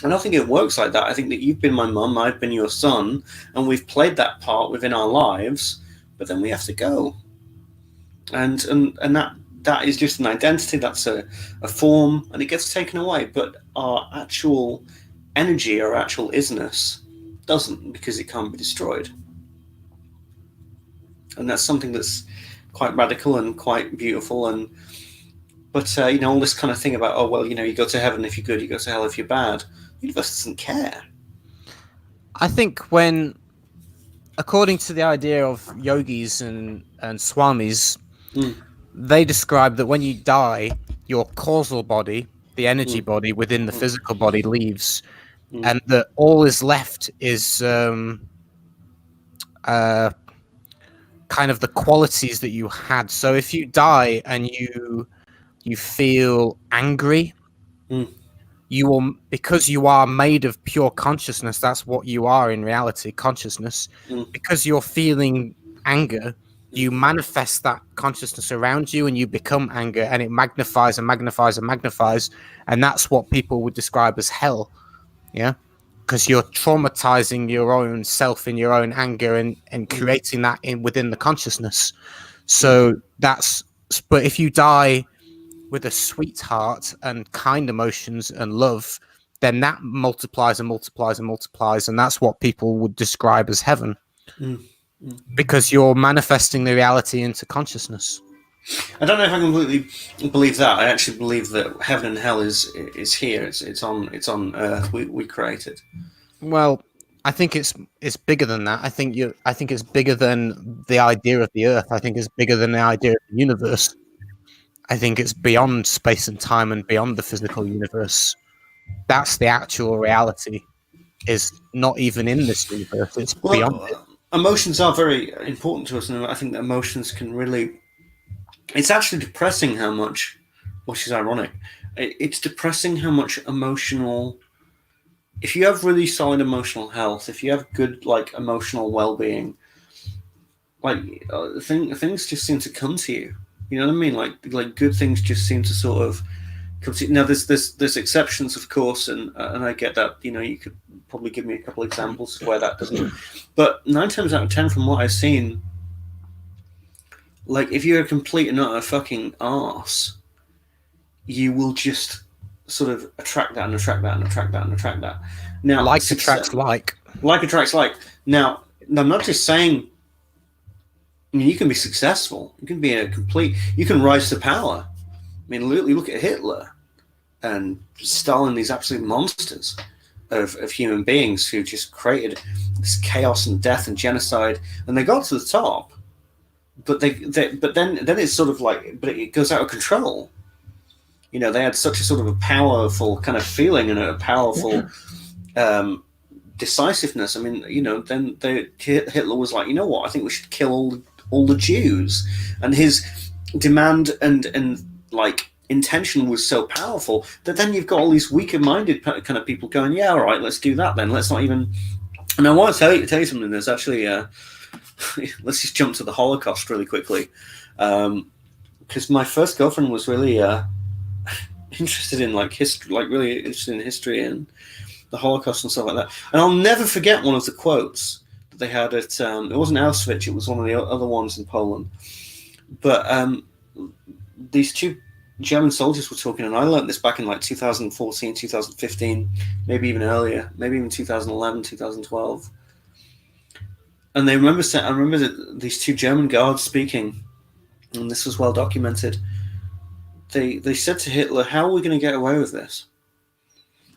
I don't think it works like that. I think that you've been my mum, I've been your son, and we've played that part within our lives, but then we have to go. And that is just an identity, that's a form, and it gets taken away. But our actual energy, our actual isness, doesn't, because it can't be destroyed. And that's something that's quite radical and quite beautiful. But all this kind of thing about, you go to heaven if you're good, you go to hell if you're bad. The universe doesn't care. I think according to the idea of yogis and swamis, they describe that when you die, your causal body, the energy body within the physical body, leaves, and that all is left is kind of the qualities that you had. So if you die and you feel angry, you will, because you are made of pure consciousness, that's what you are in reality, consciousness. Because you're feeling anger, you manifest that consciousness around you and you become anger, and it magnifies and magnifies and magnifies, and that's what people would describe as hell. Yeah. because you're traumatizing your own self in your own anger and creating that within the consciousness. So but if you die with a sweetheart and kind emotions and love, then that multiplies and multiplies and multiplies, and that's what people would describe as heaven, because you're manifesting the reality into consciousness. I don't know if I completely believe that. I actually believe that heaven and hell is here. It's on Earth. We create it. Well, I think it's bigger than that. I think it's bigger than the idea of the Earth. I think it's bigger than the idea of the universe. I think it's beyond space and time and beyond the physical universe. That's the actual reality. Is not even in this universe. It's beyond it. Emotions are very important to us, and I think that emotions can really. It's actually depressing how much, which is ironic. It's depressing how much emotional. If you have really solid emotional health, if you have good emotional well-being, things just seem to come to you. You know what I mean? Like good things just seem to sort of come to you. Now there's exceptions, of course, and I get that. You could probably give me a couple examples of where that doesn't. But 9 times out of 10, from what I've seen, if you're a complete and utter fucking arse, you will just sort of attract that and attract that and attract that and attract that. Now, attracts like. Like attracts like. Now, I'm not just saying. I mean, you can be successful. You can be you can rise to power. I mean, look at Hitler and Stalin, these absolute monsters of human beings who just created this chaos and death and genocide, and they got to the top. But then it's sort of but it goes out of control. They had such a sort of a powerful kind of feeling and a powerful decisiveness. I mean, then Hitler was like, you know what? I think we should kill all the Jews, and his demand and intention was so powerful that then you've got all these weaker-minded kind of people going, yeah, all right, let's do that then. Let's not even. And I want to tell you something. There's actually let's just jump to the Holocaust really quickly, because my first girlfriend was really interested in history, really interested in history and the Holocaust and stuff like that. And I'll never forget one of the quotes that they had at it wasn't Auschwitz, it was one of the other ones in Poland. But these two German soldiers were talking, and I learned this back in 2014, 2015, maybe even earlier, maybe even 2011, 2012. And I remember that these two German guards speaking, and this was well documented. They said to Hitler, how are we going to get away with this?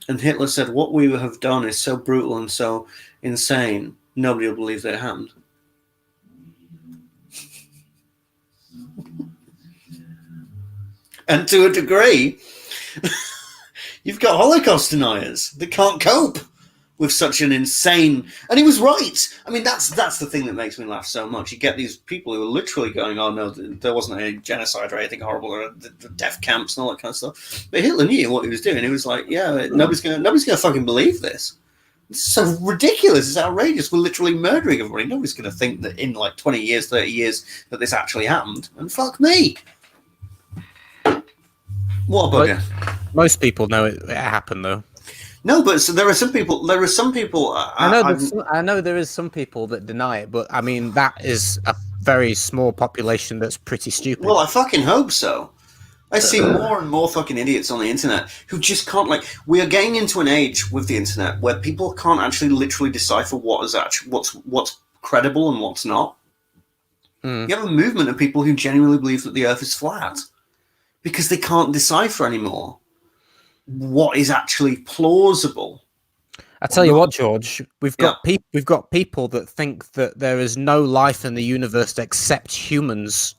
And Hitler said, what we have done is so brutal and so insane, nobody will believe that it happened. And to a degree, you've got Holocaust deniers that can't cope with such an insane. And he was right. I mean, that's the thing that makes me laugh so much. You get these people who are literally going, oh no, there wasn't any genocide or anything horrible, or the death camps and all that kind of stuff. But Hitler knew what he was doing. He was like, yeah, nobody's gonna fucking believe this. It's so ridiculous. It's outrageous. We're literally murdering everybody. Nobody's gonna think that in 20 years, 30 years that this actually happened. And fuck me. What a bugger. Most people know it happened, though. No, but there are some people. I know there is some people that deny it, but I mean that is a very small population that's pretty stupid. Well, I fucking hope so. I see more and more fucking idiots on the internet who just can't. We are getting into an age with the internet where people can't actually literally decipher what's credible and what's not. You have a movement of people who genuinely believe that the Earth is flat because they can't decipher anymore what is actually plausible. I tell you what, George, we've got people that think that there is no life in the universe except humans.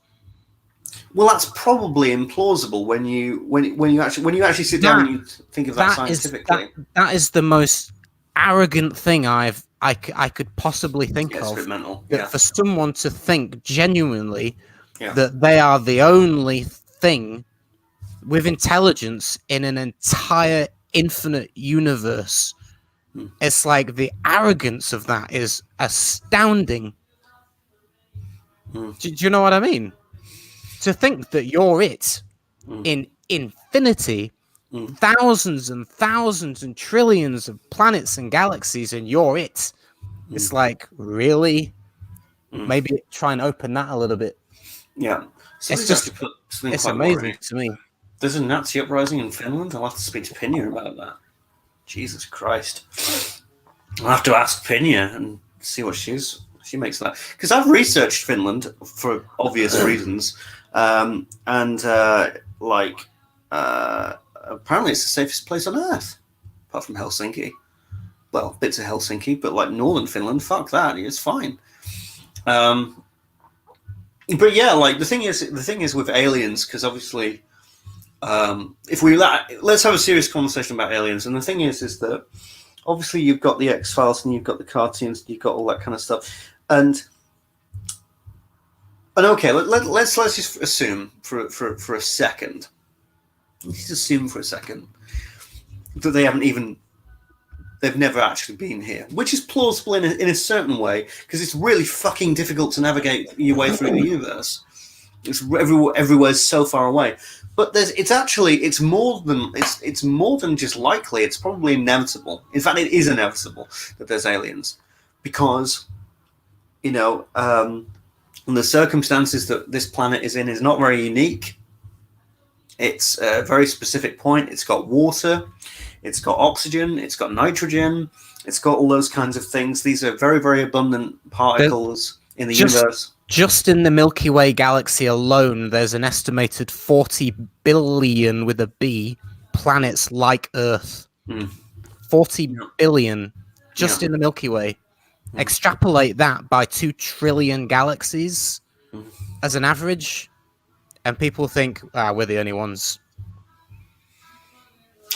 Well, that's probably implausible when you actually sit down and you think of that scientifically. That is the most arrogant thing I could possibly think of. It's mental. For someone to think genuinely that they are the only thing with intelligence in an entire infinite universe. It's like the arrogance of that is astounding. Do you know what I mean? To think that you're it in infinity thousands and thousands and trillions of planets and galaxies, and you're it. It's like, really? Maybe try and open that a little bit. Yeah. It's just, it's amazing to me. There's a Nazi uprising in Finland. I'll have to speak to Pinya about that. Jesus Christ. I'll have to ask Pinya and see what she makes of that. Because I've researched Finland for obvious reasons. Apparently it's the safest place on earth, apart from Helsinki. Well, bits of Helsinki, but like northern Finland, fuck that, it's fine. But yeah, like the thing is with aliens, because obviously, let's have a serious conversation about aliens. And the thing is that obviously you've got the X-Files and you've got the cartoons, and you've got all that kind of stuff, and okay, let's just assume for a second. Let's assume for a second that they've never actually been here, which is plausible in a certain way, because it's really fucking difficult to navigate your way through the universe. It's everywhere's so far away. But it's more than just likely. It's probably inevitable. In fact, it is inevitable that there's aliens, because the circumstances that this planet is in is not very unique. It's a very specific point. It's got water, it's got oxygen, it's got nitrogen, it's got all those kinds of things. These are very, very abundant particles in the universe. Just in the Milky Way galaxy alone, there's an estimated 40 billion with a B planets like Earth. 40 billion just in the Milky Way. Extrapolate that by 2 trillion galaxies as an average, and people think, we're the only ones.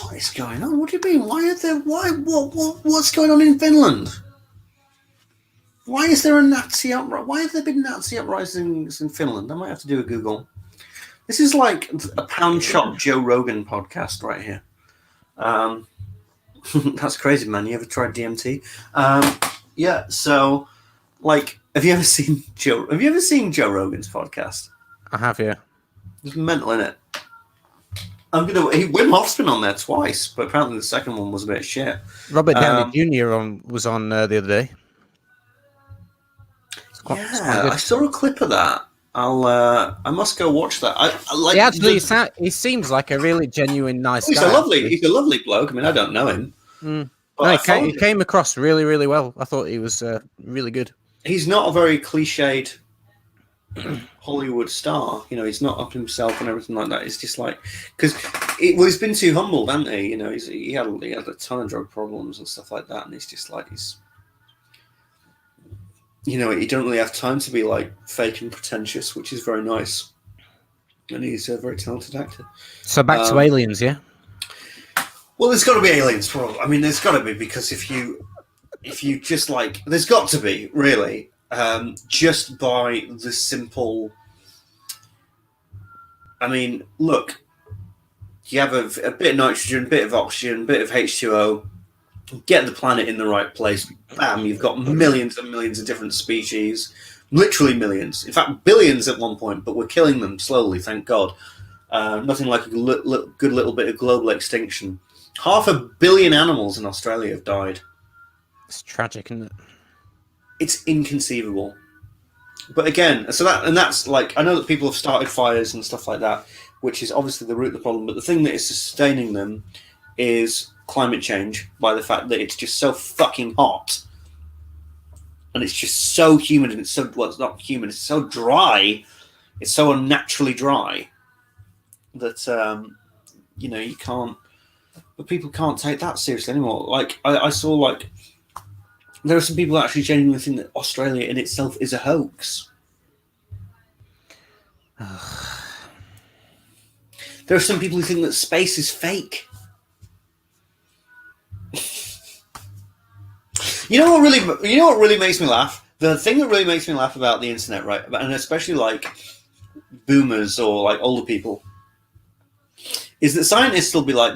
What is going on? What do you mean? What's going on in Finland? Why is there a Nazi uprising? Why have there been Nazi uprisings in Finland? I might have to do a Google. This is like a pound shop Joe Rogan podcast right here. That's crazy, man. You ever tried DMT? Yeah. So, like, have you ever seen Joe Rogan's podcast? I have, yeah. It's mental, innit? Wim Hof's been on there twice, but apparently the second one was a bit shit. Robert Downey Jr. was on the other day. I saw a clip of that. I must go watch that. He seems like a really genuine, nice guy. He's a lovely bloke. I mean, I don't know him. He came across really, really well. I thought he was really good. He's not a very cliched Hollywood star. He's not up himself and everything like that. It's just like, because he's been too humbled, hasn't he? He had a ton of drug problems and stuff like that, and it's just like you don't really have time to be like fake and pretentious, which is very nice. And he's a very talented actor. So back to aliens, yeah? Well, there's got to be aliens, probably. I mean, there's got to be, because if you just like, there's got to be, really, just by the simple. I mean, look, you have a bit of nitrogen, a bit of oxygen, a bit of H2O. Get the planet in the right place, bam, you've got millions and millions of different species, literally millions, in fact billions at one point, but we're killing them slowly, thank God. Nothing like a good little bit of global extinction. 500 million animals in Australia have died. It's tragic, isn't it? It's inconceivable. But again, that's like, I know that people have started fires and stuff like that, which is obviously the root of the problem, but the thing that is sustaining them is climate change, by the fact that it's just so fucking hot, and it's just so humid, and it's not humid, it's so dry, it's so unnaturally dry that you can't. But people can't take that seriously anymore. Like I saw, like, there are some people that actually genuinely think that Australia in itself is a hoax. There are some people who think that space is fake. You know what really makes me laugh? The thing that really makes me laugh about the internet, right, and especially like boomers or like older people, is that scientists will be like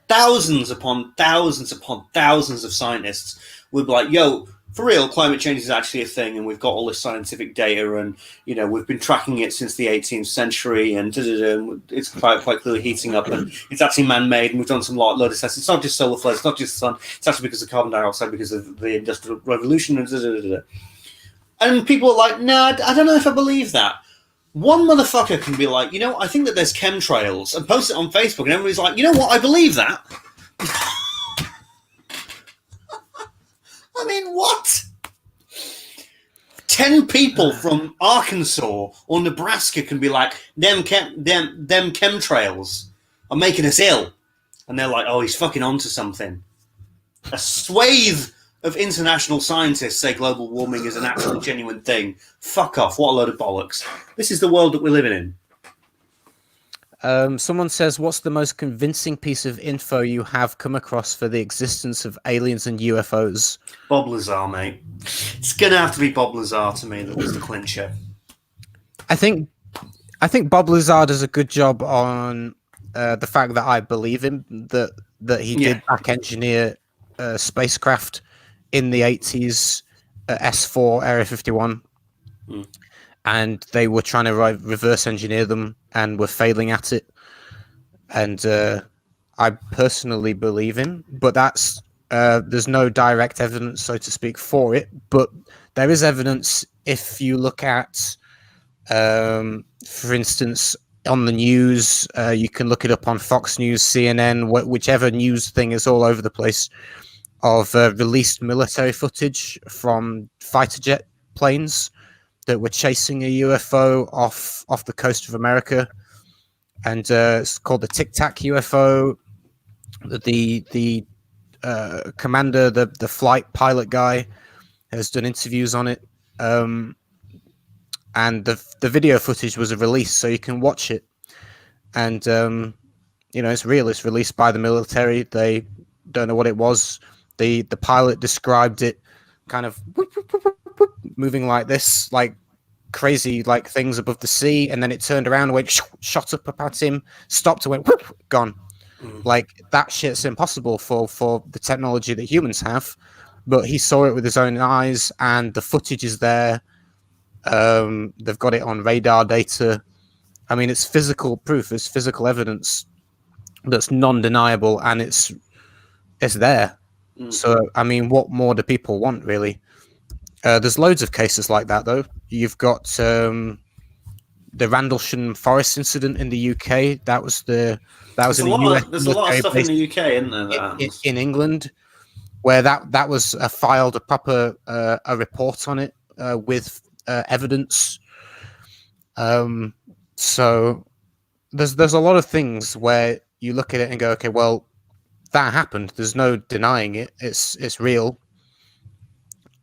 thousands upon thousands upon thousands of scientists will be like, yo, for real, climate change is actually a thing, and we've got all this scientific data, and we've been tracking it since the 18th century, and it's quite clearly heating up, and it's actually man-made, and we've done some load of tests. It's not just solar flares, it's not just the sun, it's actually because of carbon dioxide, because of the industrial revolution, and people are like, no, I don't know if I believe that. One motherfucker can be like, I think that there's chemtrails, and post it on Facebook, and everybody's like, you know what, I believe that. I mean, what? 10 people from Arkansas or Nebraska can be like, them chemtrails are making us ill. And they're like, oh, he's fucking onto something. A swathe of international scientists say global warming is an actual genuine thing. Fuck off. What a load of bollocks. This is the world that we're living in. Someone says, what's the most convincing piece of info you have come across for the existence of aliens and UFOs? Bob Lazar, mate. It's going to have to be Bob Lazar to me that was the clincher. I think Bob Lazar does a good job on the fact that I believe him, that he did back engineer spacecraft in the 80s, S4, Area 51. And they were trying to reverse engineer them and were failing at it. And I personally believe him, but there's no direct evidence, so to speak, for it. But there is evidence if you look at, for instance, on the news, you can look it up on Fox News, CNN, whichever news thing is all over the place, of released military footage from fighter jet planes that were chasing a UFO off the coast of America, and it's called the Tic Tac UFO. The commander, the flight pilot guy, has done interviews on it, and the video footage was released, so you can watch it. And it's real. It's released by the military. They don't know what it was. The pilot described it kind of moving like this, like crazy, like things above the sea, and then it turned around and went, shot up at him, stopped and went, whoop, gone. Like, that shit's impossible for the technology that humans have, but he saw it with his own eyes, and the footage is there. They've got it on radar data. I mean, it's physical proof, it's physical evidence that's non-deniable, and it's there. So, I mean, what more do people want, really? There's loads of cases like that, though. You've got the Randlesham Forest incident in the UK. That was in the US. There's a lot of stuff in the UK, isn't there? In England, where that was filed a proper a report on it with evidence. So there's a lot of things where you look at it and go, okay, well, that happened. There's no denying it. It's real.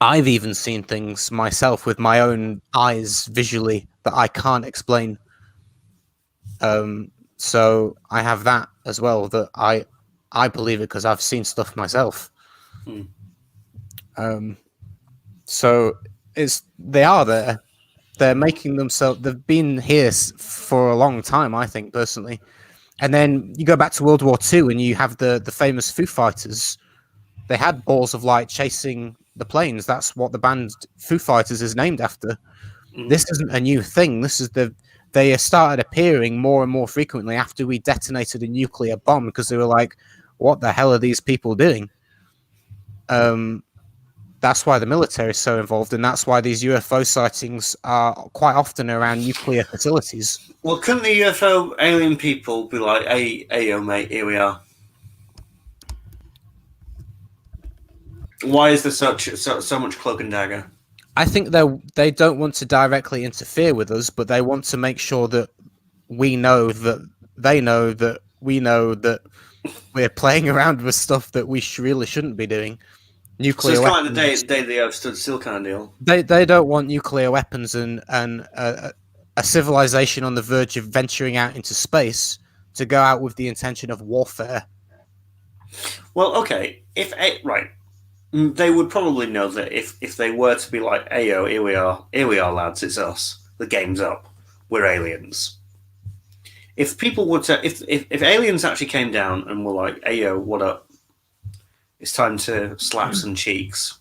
I've even seen things myself with my own eyes visually that I can't explain. So I have that as well, that I believe it because I've seen stuff myself. So they are there. They're making themselves. They've been here for a long time, I think, personally. And then you go back to World War II, and you have the famous Foo Fighters. They had balls of light chasing the planes. That's what the band Foo Fighters is named after. This isn't a new thing. They started appearing more and more frequently after we detonated a nuclear bomb, because they were like, what the hell are these people doing? That's why the military is so involved, and that's why these UFO sightings are quite often around nuclear facilities. Well, couldn't the UFO alien people be like, hey, yo, mate, here we are? Why is there so much cloak and dagger? I think they don't want to directly interfere with us, but they want to make sure that we know that they know that we know that we're playing around with stuff that we really shouldn't be doing. Nuclear so it's weapons. Kind of the day the Earth stood still kind of deal. They don't want nuclear weapons and a civilization on the verge of venturing out into space to go out with the intention of warfare. Well, okay, right. They would probably know that if they were to be like, "Ayo, here we are, lads, it's us. The game's up. We're aliens." If people were to, if aliens actually came down and were like, "Ayo, what up? It's time to slap some cheeks,"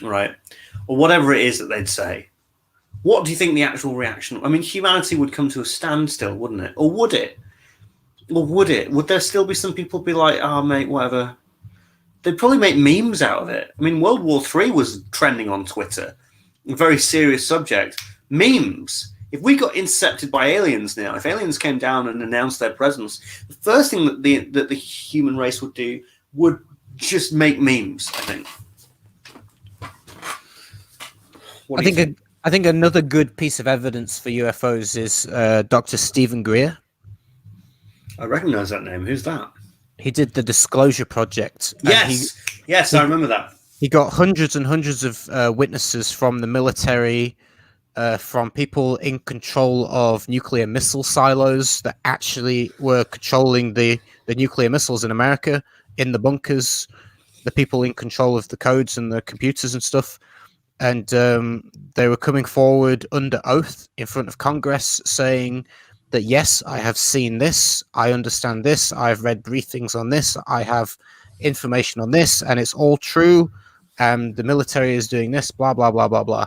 right, or whatever it is that they'd say, what do you think the actual reaction? I mean, humanity would come to a standstill, wouldn't it? Or would it? Or would it? Would there still be some people be like, "Oh, mate, whatever"? They'd probably make memes out of it. I mean, World War III was trending on Twitter, a very serious subject. Memes. If we got intercepted by aliens now, if aliens came down and announced their presence, the first thing that the human race would do would just make memes. I think. What do you think? I think another good piece of evidence for UFOs is Dr. Stephen Greer. I recognise that name. Who's that? He did the Disclosure Project. Yes, I remember that. He got hundreds and hundreds of witnesses from the military, from people in control of nuclear missile silos that actually were controlling the nuclear missiles in America, in the bunkers, the people in control of the codes and the computers and stuff. And they were coming forward under oath in front of Congress saying that, yes, I have seen this, I understand this, I've read briefings on this, I have information on this, and it's all true. The military is doing this, blah, blah, blah, blah, blah.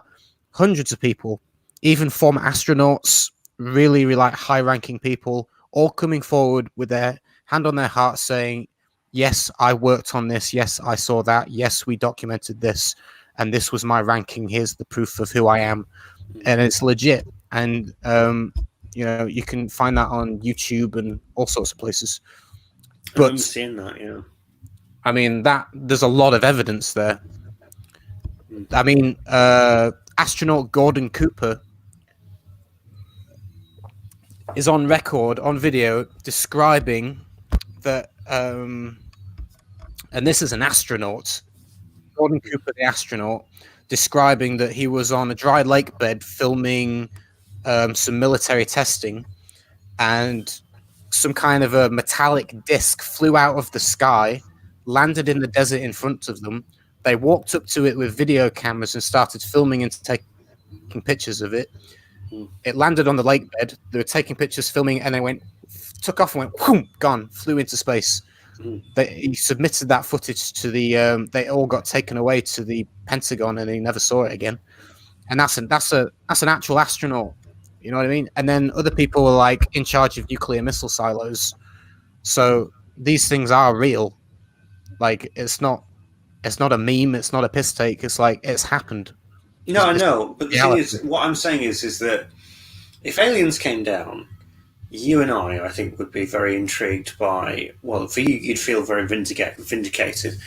Hundreds of people, even former astronauts, really, really high-ranking people, all coming forward with their hand on their heart saying, yes, I worked on this, yes, I saw that, yes, we documented this, and this was my ranking, here's the proof of who I am. And it's legit. And, you can find that on YouTube and all sorts of places. But I haven't seen that, yeah. I mean, there's a lot of evidence there. I mean, astronaut Gordon Cooper is on record, on video, describing that, and this is an astronaut, Gordon Cooper, the astronaut, describing that he was on a dry lake bed filming some military testing, and some kind of a metallic disc flew out of the sky, landed in the desert in front of them. They walked up to it with video cameras and started filming and taking pictures of it. It landed on the lake bed. They were taking pictures, filming, and they took off and went, whoom, gone, flew into space. He submitted that footage to the. They all got taken away to the Pentagon, and he never saw it again. And that's an actual astronaut. You know what I mean? And then other people were like in charge of nuclear missile silos. So these things are real. Like it's not a meme. It's not a piss take. It's like it's happened. No, I know. But the thing is, what I'm saying is that if aliens came down, you and I think, would be very intrigued by. Well, for you, you'd feel very vindicated,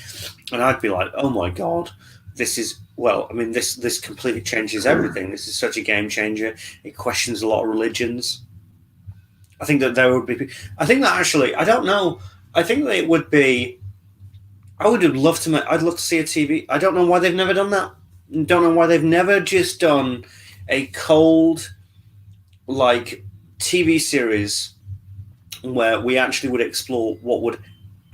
and I'd be like, "Oh my god, this is." Well, I mean, this completely changes everything. This is such a game changer. It questions a lot of religions. I think that there would be. I think that actually, I don't know. I think that it would be. I would have loved to. I'd love to see a TV. I don't know why they've never done that. Don't know why they've never just done a cold, like, TV series where we actually would explore what would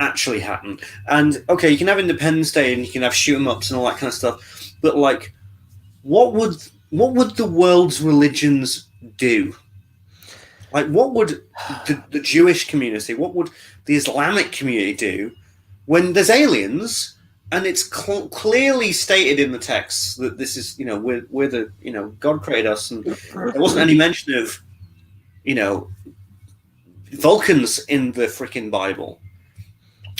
actually happen. And okay, you can have Independence Day and you can have shoot 'em ups and all that kind of stuff, but like, what would the world's religions do? Like, what would the Jewish community, what would the Islamic community do when there's aliens and it's clearly stated in the text that this is, we're the, God created us, and there wasn't any mention of, Vulcans in the freaking Bible,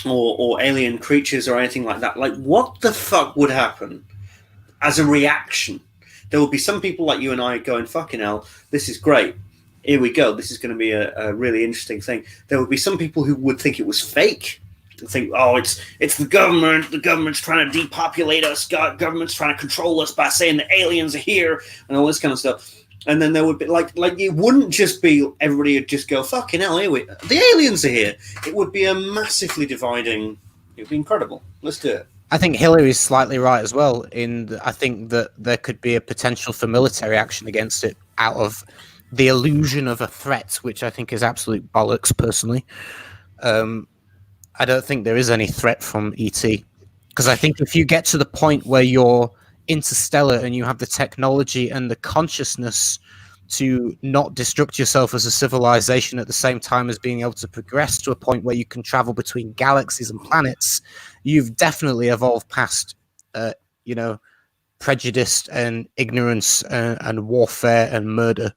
or alien creatures or anything like that. Like, what the fuck would happen as a reaction? There will be some people like you and I going, fucking hell, this is great. Here we go. This is going to be a really interesting thing. There would be some people who would think it was fake. Think, oh, it's the government. The government's trying to depopulate us. Government's trying to control us by saying the aliens are here and all this kind of stuff. And then there would be like it wouldn't just be everybody would just go, fucking hell, the aliens are here. It would be a massively dividing. It would be incredible. Let's do it. I think Hillary's slightly right as well. I think that there could be a potential for military action against it out of the illusion of a threat, which I think is absolute bollocks. Personally, I don't think there is any threat from ET, because I think if you get to the point where you're interstellar and you have the technology and the consciousness to not destruct yourself as a civilization at the same time as being able to progress to a point where you can travel between galaxies and planets, you've definitely evolved past prejudice and ignorance and warfare and murder.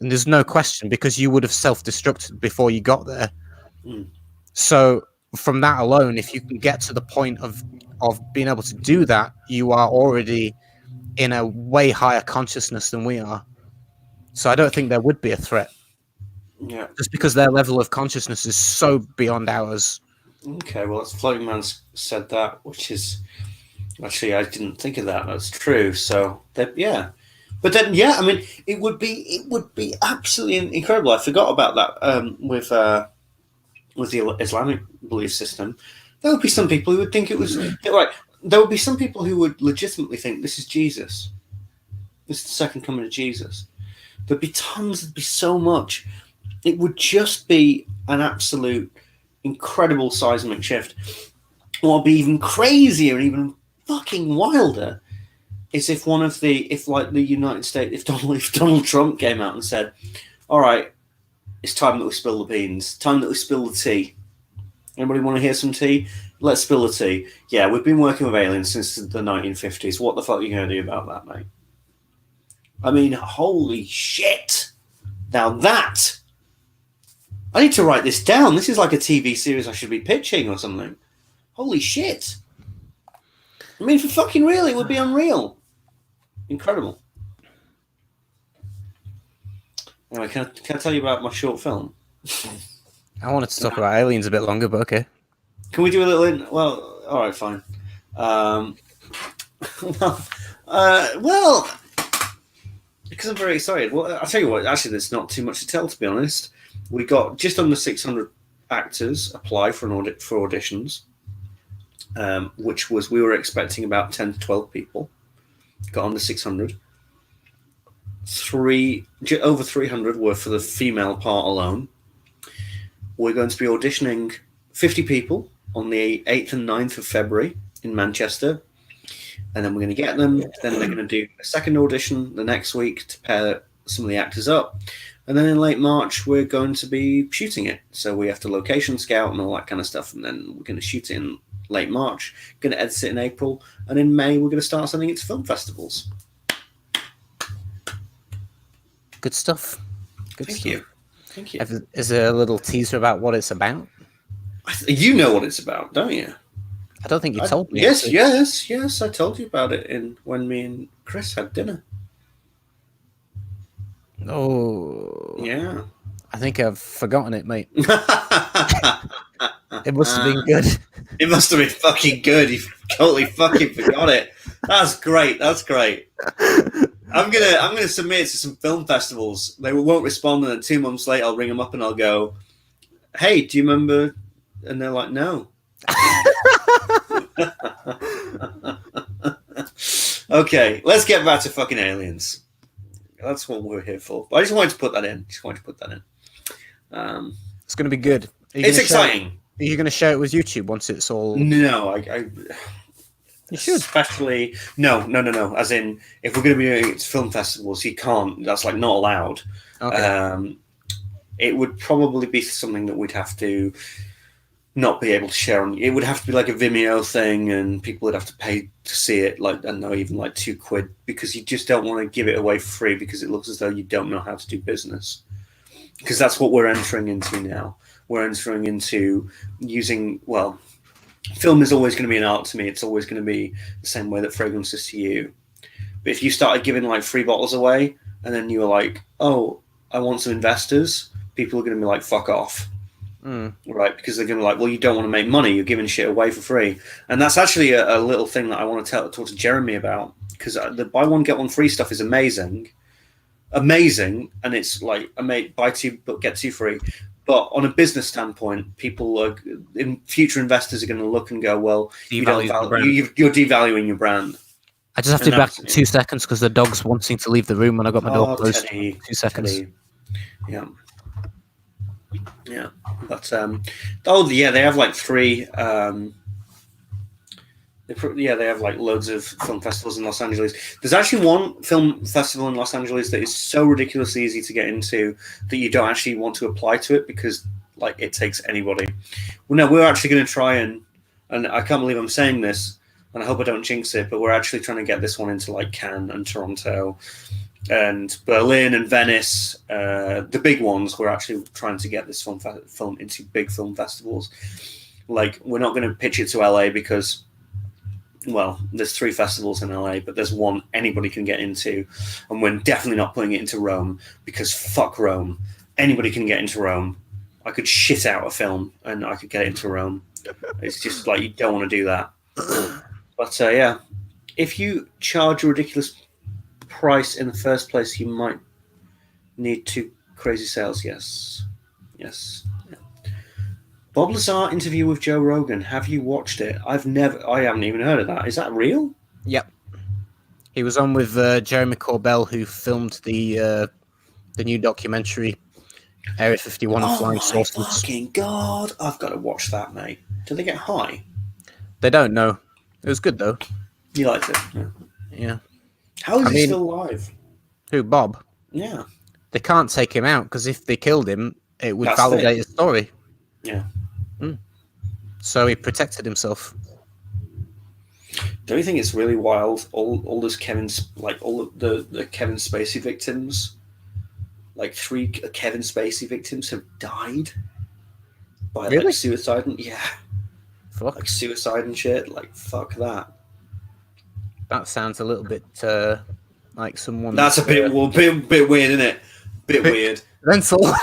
And there's no question, because you would have self-destructed before you got there. Mm. So from that alone, if you can get to the point of being able to do that, you are already in a way higher consciousness than we are. So I don't think there would be a threat. Yeah. Just because their level of consciousness is so beyond ours. Okay, well, that's Floating Man's said that, which is actually, I didn't think of that. That's true. So that, yeah, but then, yeah, I mean, it would be absolutely incredible. I forgot about that with the Islamic belief system. There would be some people who would think it was right. There would be some people who would legitimately think this is Jesus. This is the second coming of Jesus. There'd be tons. There'd be so much. It would just be an absolute incredible seismic shift. What would be even crazier and even fucking wilder is if the United States, if Donald Trump came out and said, "All right, it's time that we spill the beans. Time that we spill the tea. Anybody want to hear some tea? Let's spill the tea. Yeah, we've been working with aliens since the 1950s. What the fuck are you going to do about that, mate?" I mean, holy shit. Now that... I need to write this down. This is like a TV series I should be pitching or something. Holy shit. I mean, for fucking real, it would be unreal. Incredible. Anyway, can I tell you about my short film? I wanted to talk about aliens a bit longer, but okay. Can we do a little... Well, all right, fine. Well, because I'm very excited. Well, I'll tell you what, actually, there's not too much to tell, to be honest. We got just under 600 actors apply for auditions, which was, we were expecting about 10 to 12 people. Got under 600. Over 300 were for the female part alone. We're going to be auditioning 50 people on the 8th and 9th of February in Manchester. And then we're going to get them. Then they're going to do a second audition the next week to pair some of the actors up. And then in late March, we're going to be shooting it. So we have to location scout and all that kind of stuff. And then we're going to shoot it in late March, going to edit it in April. And in May, we're going to start sending it to film festivals. Good stuff. Thank you. Thank you. Is there a little teaser about what it's about? You know what it's about, don't you? I don't think you told me. Yes. I told you about it when me and Chris had dinner. Oh. Yeah. I think I've forgotten it, mate. It must have been good. It must have been fucking good. You totally fucking forgot it. That's great. I'm gonna submit it to some film festivals. They won't respond, and then 2 months later, I'll ring them up and I'll go, "Hey, do you remember?" And they're like, "No." Okay, let's get back to fucking aliens. That's what we're here for. I just wanted to put that in. It's going to be good. It's exciting. Are you going to share it with YouTube once it's all... No, You should. Especially... No. As in, if we're going to be doing it to film festivals, you can't... That's, like, not allowed. Okay. It would probably be something that we'd have to not be able to share on... It would have to be, like, a Vimeo thing, and people would have to pay to see it, like, I don't know, even, like, £2, because you just don't want to give it away for free because it looks as though you don't know how to do business. Because that's what we're entering into now. We're entering into using... Well, film is always going to be an art to me. It's always going to be the same way that fragrance is to you. But if you started giving, like, free bottles away, and then you were like, "Oh, I want some investors," people are going to be like, "Fuck off." Right? Because they're going to be like, "Well, you don't want to make money. You're giving shit away for free." And that's actually a little thing that I want to talk to Jeremy about, because the buy one get one free stuff is amazing, and it's like buy two but get two free. But on a business standpoint, future investors are going to look and go, "Well, you're devaluing your brand." I just have to be back in 2 seconds because the dog's wanting to leave the room when I got my door closed. Teddy, 2 seconds. Teddy. Yeah. But they have like three. They have like loads of film festivals in Los Angeles. There's actually one film festival in Los Angeles that is so ridiculously easy to get into that you don't actually want to apply to it because it takes anybody. Well, no, we're actually going to try and I can't believe I'm saying this, and I hope I don't jinx it, but we're actually trying to get this one into like Cannes and Toronto and Berlin and Venice, the big ones. We're actually trying to get this film into big film festivals. Like, we're not going to pitch it to LA because, well, there's 3 festivals in LA, but there's one anybody can get into, and we're definitely not putting it into Rome because fuck Rome. Anybody can get into Rome. I could shit out a film and I could get it into Rome. It's just like, you don't want to do that. But yeah, if you charge a ridiculous price in the first place, you might need to crazy sales. Yes. Yeah. Bob Lazar interview with Joe Rogan. Have you watched it? I haven't even heard of that. Is that real? Yep. He was on with Jeremy Corbell, who filmed the new documentary Area 51 and Flying Saucers. Oh my fucking god! I've got to watch that, mate. Do they get high? They don't know. It was good though. You liked it? Yeah. How is he still alive? Who, Bob? Yeah. They can't take him out because if they killed him, it would validate his story. Yeah. So he protected himself. Don't you think it's really wild? All those all of the Kevin Spacey victims, like 3 Kevin Spacey victims have died by like suicide and fuck, like suicide and shit. Like, fuck that. That sounds a little bit like someone. That's a bit weird, isn't it? Bit weird. Mental.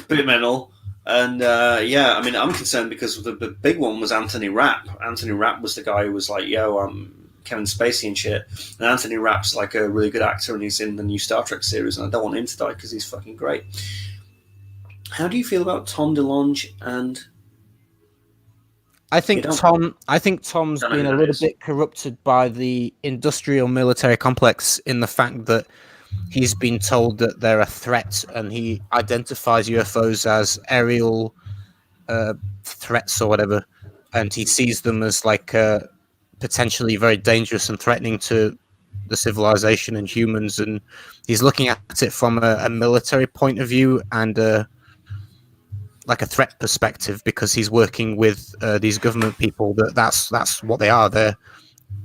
Bit mental. And yeah, I mean, I'm concerned because the big one was Anthony Rapp. Anthony Rapp was the guy who was like, yo, I'm Kevin Spacey and shit. And Anthony Rapp's like a really good actor and he's in the new Star Trek series, and I don't want him to die because he's fucking great. How do you feel about Tom DeLonge and... I think Tom's been a little bit corrupted by the industrial military complex in the fact that he's been told that they're a threat, and he identifies UFOs as aerial threats or whatever, and he sees them as like potentially very dangerous and threatening to the civilization and humans, and he's looking at it from a military point of view and like a threat perspective, because he's working with these government people that's what they are. They're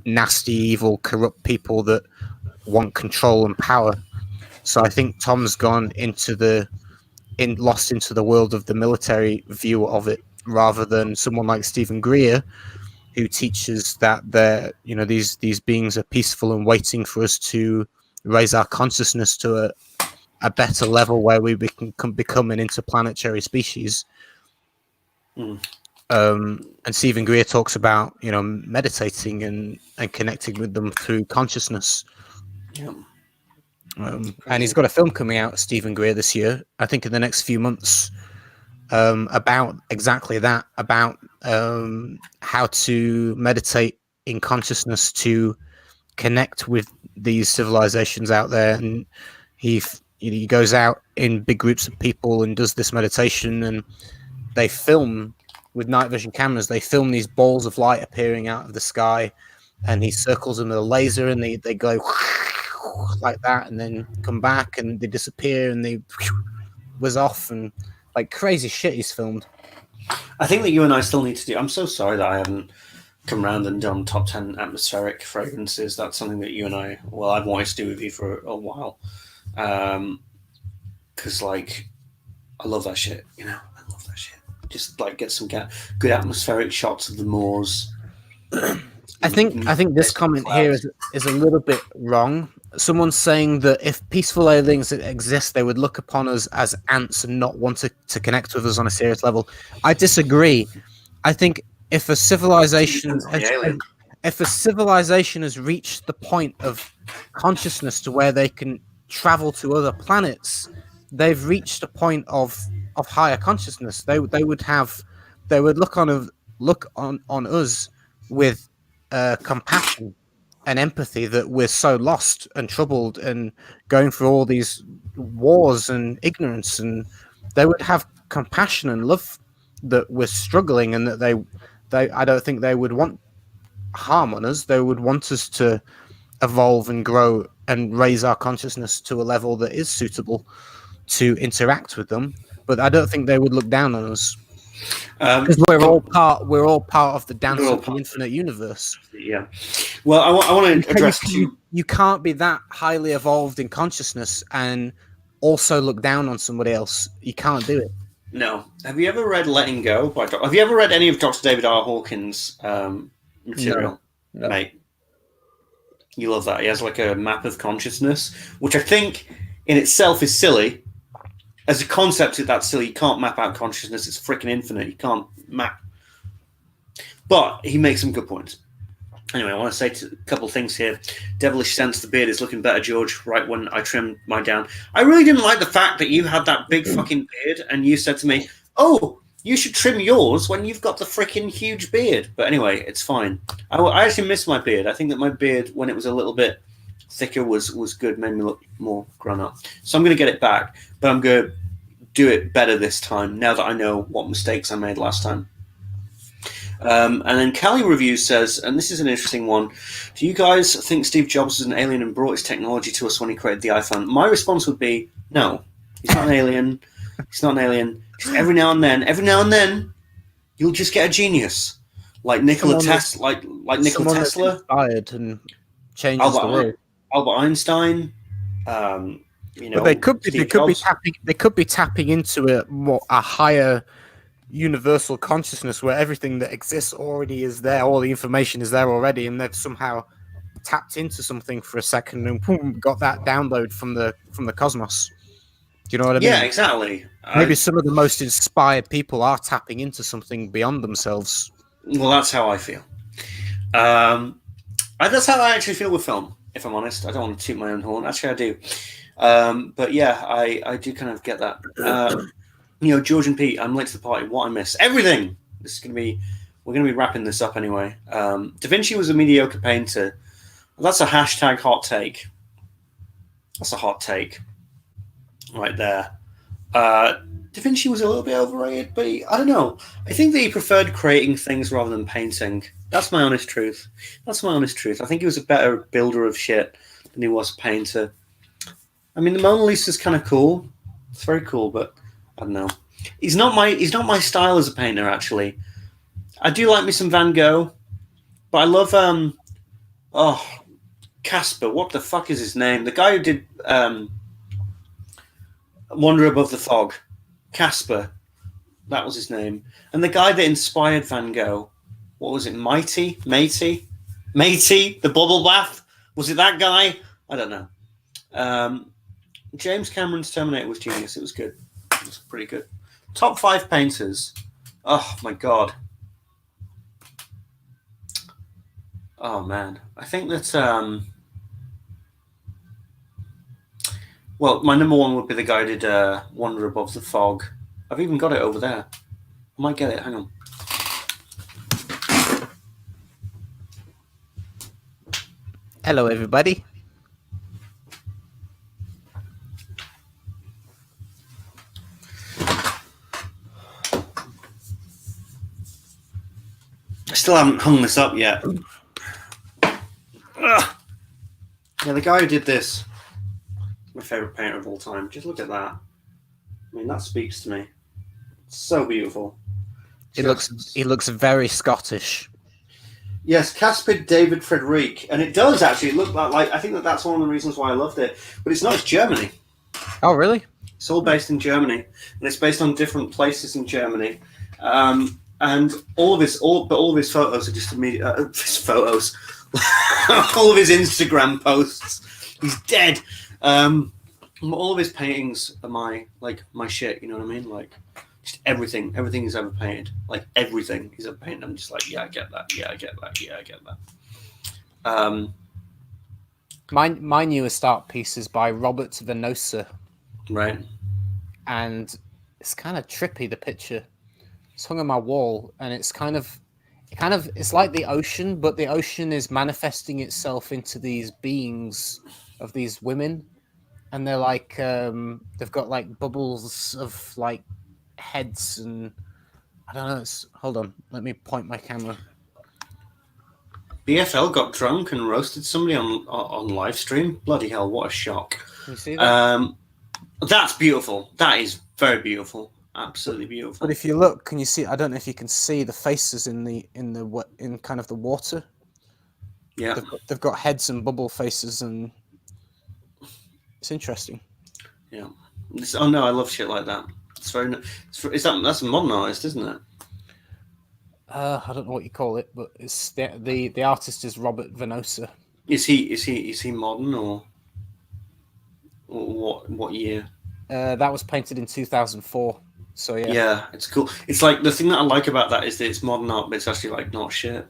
nasty, evil, corrupt people that want control and power. So I think Tom's gone lost into the world of the military view of it, rather than someone like Stephen Greer, who teaches that these beings are peaceful and waiting for us to raise our consciousness to a better level where we can become an interplanetary species. And Stephen Greer talks about meditating and connecting with them through consciousness. Yeah. And he's got a film coming out, Stephen Greer, this year, I think in the next few months, about exactly that, about how to meditate in consciousness to connect with these civilizations out there. And he goes out in big groups of people and does this meditation, and they film with night vision cameras. They film these balls of light appearing out of the sky, and he circles them with a laser, and they go like that, and then come back, and they disappear, and they whiz off, and like crazy shit he's filmed. I think that you and I still need to do. I'm so sorry that I haven't come around and done top 10 atmospheric fragrances. That's something that you and I've wanted to do with you for a while. Because like, I love that shit. I love that shit. Just like get some good atmospheric shots of the moors. I think this comment here is a little bit wrong. Someone's saying that if peaceful aliens exist, they would look upon us as ants and not want to connect with us on a serious level. I disagree. I think if a civilization has reached the point of consciousnon to where they can travel to other planets, they've reached a point of higher consciousness. They would look on us with compassion and empathy, that we're so lost and troubled and going through all these wars and ignorance, and they would have compassion and love that we're struggling, and that they I don't think they would want harm on us. They would want us to evolve and grow and raise our consciousness to a level that is suitable to interact with them. But I don't think they would look down on us. Because we're all part of the dance We're all of the infinite universe. Yeah. Well, I want to address two. You can't be that highly evolved in consciousness and also look down on somebody else. You can't do it. No. Have you ever read Letting Go by Have you ever read any of Dr. David R. Hawkins' material? No. Mate, you love that. He has like a map of consciousness, which I think in itself is silly. As a concept, that's silly. You can't map out consciousness. It's freaking infinite. You can't map. But he makes some good points. Anyway, I want to say a couple of things here. Devilish Sense, the beard is looking better, George, right when I trimmed mine down. I really didn't like the fact that you had that big fucking beard and you said to me, oh, you should trim yours when you've got the freaking huge beard. But anyway, it's fine. I actually miss my beard. I think that my beard, when it was a little bit thicker, was good, made me look more grown up. So I'm going to get it back, but I'm going to do it better this time now that I know what mistakes I made last time. And then Cali Reviews says, and this is an interesting one, do you guys think Steve Jobs was an alien and brought his technology to us when he created the iPhone? My response would be, no, he's not an alien. He's not an alien. Just every now and then, you'll just get a genius. Like Nikola Tesla. Like Nikola Tesla. Inspired and changes the world. Albert Einstein. But they could be tapping into a higher universal consciousness where everything that exists already is there, all the information is there already, and they've somehow tapped into something for a second and boom, got that download from the cosmos. Do you know what I mean? Yeah, exactly. Maybe some of the most inspired people are tapping into something beyond themselves. Well, that's how I feel. That's how I actually feel with film, if I'm honest. I don't want to toot my own horn. Actually, I do. But yeah, I do kind of get that. George and Pete, I'm late to the party. What I miss? Everything! We're going to be wrapping this up anyway. Da Vinci was a mediocre painter. That's a hashtag hot take. That's a hot take. Right there. Da Vinci was a little bit overrated, but I don't know. I think that he preferred creating things rather than painting. That's my honest truth. I think he was a better builder of shit than he was a painter. I mean, the Mona Lisa's kind of cool. It's very cool, but I don't know. He's not my style as a painter, actually. I do like me some Van Gogh, but I love Casper. What the fuck is his name? The guy who did Wander Above the Fog. Casper. That was his name. And the guy that inspired Van Gogh, what was it? Matey, the bubble bath? Was it that guy? I don't know. James Cameron's Terminator was genius. It was good. It was pretty good. Top 5 painters. Oh my god. Oh man. I think that well, my number one would be the guy who did Wander Above the Fog. I've even got it over there. I might get it. Hang on. Hello, everybody. I still haven't hung this up yet. Ugh. Yeah, the guy who did this, my favorite painter of all time. Just look at that. I mean, that speaks to me. It's so beautiful. He looks very Scottish. Yes, Caspar David Frederick, and it does actually look like. I think that's one of the reasons why I loved it. But it's not. It's Germany. Oh, really? It's all based in Germany, and it's based on different places in Germany. And all of his photos are just immediate. His photos, all of his Instagram posts. He's dead. All of his paintings are my shit. You know what I mean? Like just everything he's ever painted. Like everything he's ever painted. I'm just like, yeah, I get that. Yeah, I get that. Yeah, I get that. My newest art piece is by Robert Venosa. Right. And it's kind of trippy. The picture. It's hung on my wall, and it's it's like the ocean, but the ocean is manifesting itself into these beings of these women, and they're like they've got like bubbles of like heads, and I don't know. Hold on, let me point my camera. BFL got drunk and roasted somebody on live stream. Bloody hell! What a shock! Can you see that? That's beautiful. That is very beautiful. Absolutely beautiful. But if you look, can you see? I don't know if you can see the faces in kind of the water. Yeah. They've got heads and bubble faces, and it's interesting. Yeah. Oh no, I love shit like that. It's very. That's a modern artist, isn't it? I don't know what you call it, but it's the artist is Robert Venosa. Is he modern or what year? That was painted in 2004. So yeah. Yeah, it's cool. It's like the thing that I like about that is that it's modern art, but it's actually like not shit.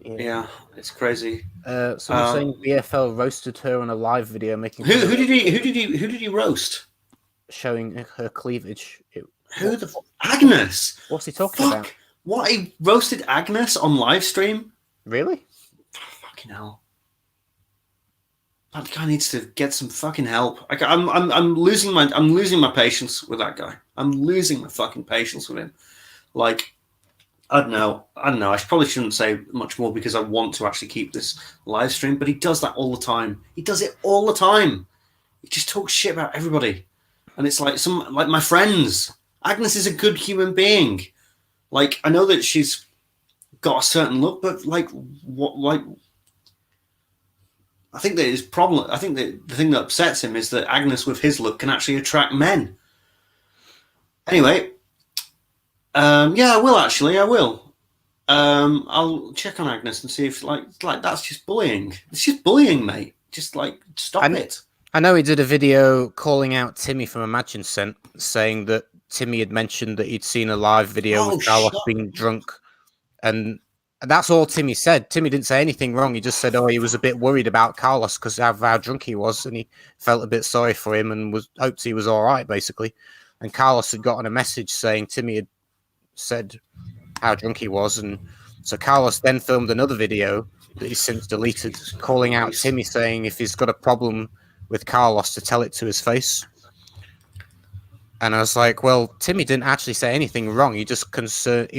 Yeah, it's crazy. Someone saying BFL roasted her on a live video, making who did he roast? Showing her cleavage. Agnes? What's he talking about? What, he roasted Agnes on live stream? Really? Fucking hell! That guy needs to get some fucking help. I'm losing my patience with that guy. I'm losing my fucking patience with him. Like, I don't know. I probably shouldn't say much more because I want to actually keep this live stream. But he does that all the time. He does it all the time. He just talks shit about everybody, and it's like my friends. Agnes is a good human being. Like, I know that she's got a certain look, but like, what, like. I think that his problem. I think that the thing that upsets him is that Agnes, with his look, can actually attract men. Anyway, yeah, I will actually. I will. I'll check on Agnes and see if like that's just bullying. It's just bullying, mate. Just like stop it. I know he did a video calling out Timmy from Imagine Scent, saying that Timmy had mentioned that he'd seen a live video with Carlos being drunk, and that's all Timmy said. Timmy didn't say anything wrong. He just said, "Oh, he was a bit worried about Carlos because of how drunk he was, and he felt a bit sorry for him and hoped he was all right, basically." And Carlos had gotten a message saying Timmy had said how drunk he was, and so Carlos then filmed another video that he's since deleted, calling out Timmy, saying if he's got a problem with Carlos to tell it to his face. And I was like, well, Timmy didn't actually say anything wrong. He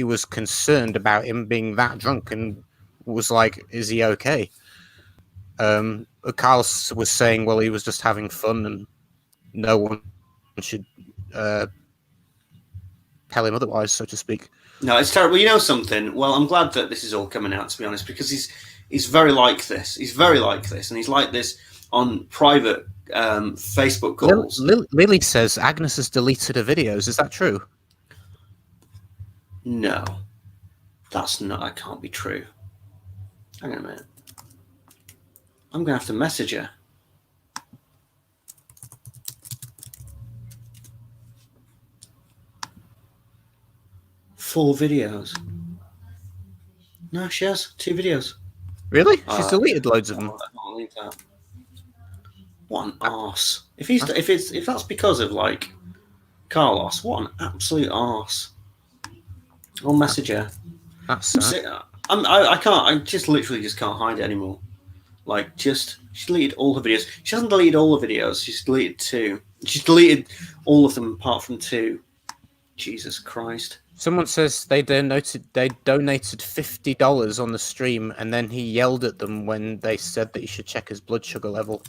was concerned about him being that drunk and was like, is he okay? Carlos was saying, well, he was just having fun and no one should tell him otherwise, so to speak. No, it's terrible. You know something? Well, I'm glad that this is all coming out, to be honest, because he's very like this. He's very like this, and he's like this on private Facebook calls. Lily says Agnes has deleted her videos. Is that true? No, that can't be true. Hang on a minute. I'm going to have to message her. Four videos. No, she has 2 videos. Really? She's deleted loads of them. I can't believe that. What an arse! If that's because of like Carlos, what an absolute arse! I'll message her. That's I can't. I just literally can't hide it anymore. Like, she deleted all her videos. She hasn't deleted all the videos. She's deleted 2. She's deleted all of them apart from 2. Jesus Christ! Someone says they donated $50 on the stream, and then he yelled at them when they said that he should check his blood sugar level.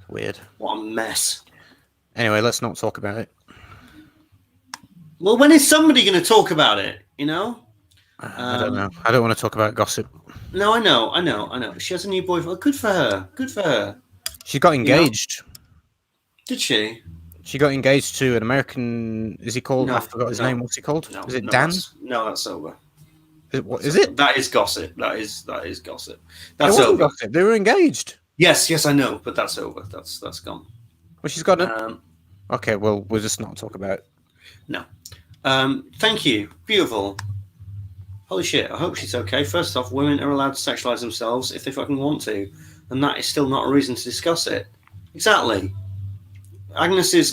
Weird. What a mess. Anyway, let's not talk about it. Well, when is somebody going to talk about it? You know? I don't know. I don't want to talk about gossip. No, I know. She has a new boyfriend. Good for her. She got engaged. You know? Did she? She got engaged to an American. Is he called? No, I forgot his name. What's he called? No, is it Dan? That's over. What is it? That is gossip. That is gossip. That's over. Gossip. They were engaged. Yes, I know, but that's over. That's gone. Well, she's got it. Okay, well, we'll just not talk about it. No. Thank you. Beautiful. Holy shit, I hope she's okay. First off, women are allowed to sexualize themselves if they fucking want to, and that is still not a reason to discuss it. Exactly. Agnes is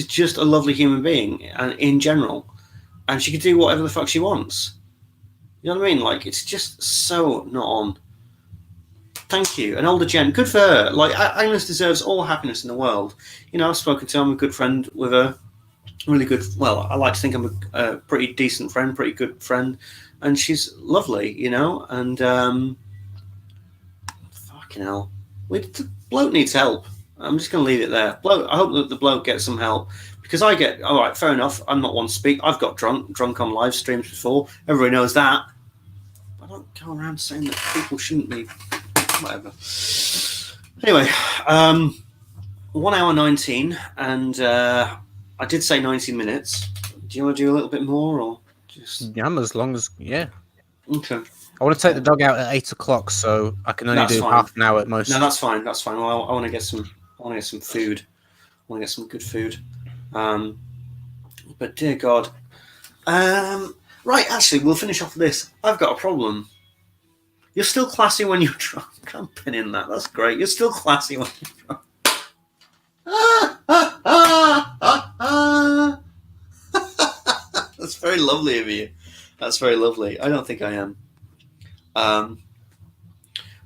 just a lovely human being, and in general, and she can do whatever the fuck she wants. You know what I mean? Like, it's just so not on. Thank you. An older gen. Good for her. Like, Agnes deserves all happiness in the world. You know, I've spoken to her. I'm a good friend with her. Really good. Well, I like to think I'm a pretty decent friend, pretty good friend. And she's lovely, you know. And, fucking hell. The bloke needs help. I'm just going to leave it there. Bloke, I hope that the bloke gets some help because I get, all right, fair enough. I'm not one to speak. I've got drunk on live streams before. Everybody knows that. I don't go around saying that people shouldn't be, whatever. Anyway, 1 hour 19, and I did say 90 minutes. Do you want to do a little bit more, or just? Yeah, as long as, yeah. Okay. I want to take the dog out at 8 o'clock, so I can only do half an hour at most. No, that's fine. That's fine. Well, I want to get some. I want to get some food. I want to get some good food. But dear God, right. Actually, we'll finish off with this. I've got a problem. You're still classy when you're drunk. I'm pinning that. That's great. You're still classy when you're drunk. That's very lovely of you. That's very lovely. I don't think I am.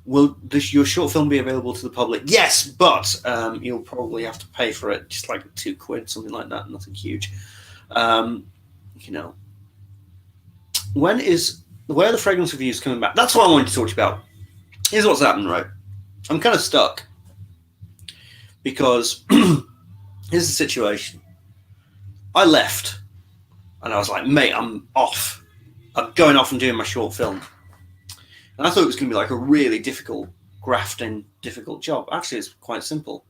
Will your short film be available to the public? Yes, but you'll probably have to pay for it, just like £2, something like that. Nothing huge. You know, where are the fragrance reviews coming back? That's what I wanted to talk to you about. Here's what's happened, right? I'm kind of stuck because here's the situation. I left and I was like, mate, I'm off. I'm going off and doing my short film. And I thought it was going to be like a really difficult, grafting, difficult job. Actually, it's quite simple.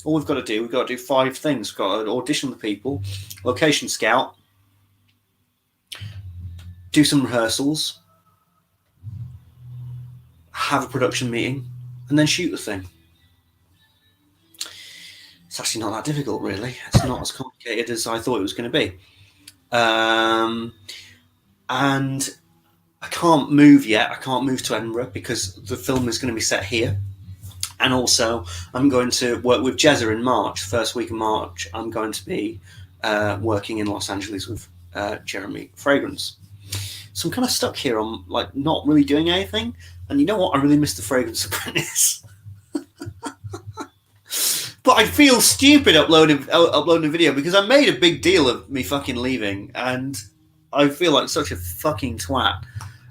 All we've got to do 5 things. We've got to audition the people, location scout, do some rehearsals, have a production meeting, and then shoot the thing. It's actually not that difficult, really. It's not as complicated as I thought it was going to be. And I can't move yet. I can't move to Edinburgh because the film is going to be set here. And also, I'm going to work with Jezza in March. First week of March, I'm going to be working in Los Angeles with Jeremy Fragrance. So I'm kind of stuck here on like not really doing anything. And you know what? I really miss the Fragrance Apprentice. But I feel stupid uploading a video because I made a big deal of me fucking leaving, and I feel like such a fucking twat.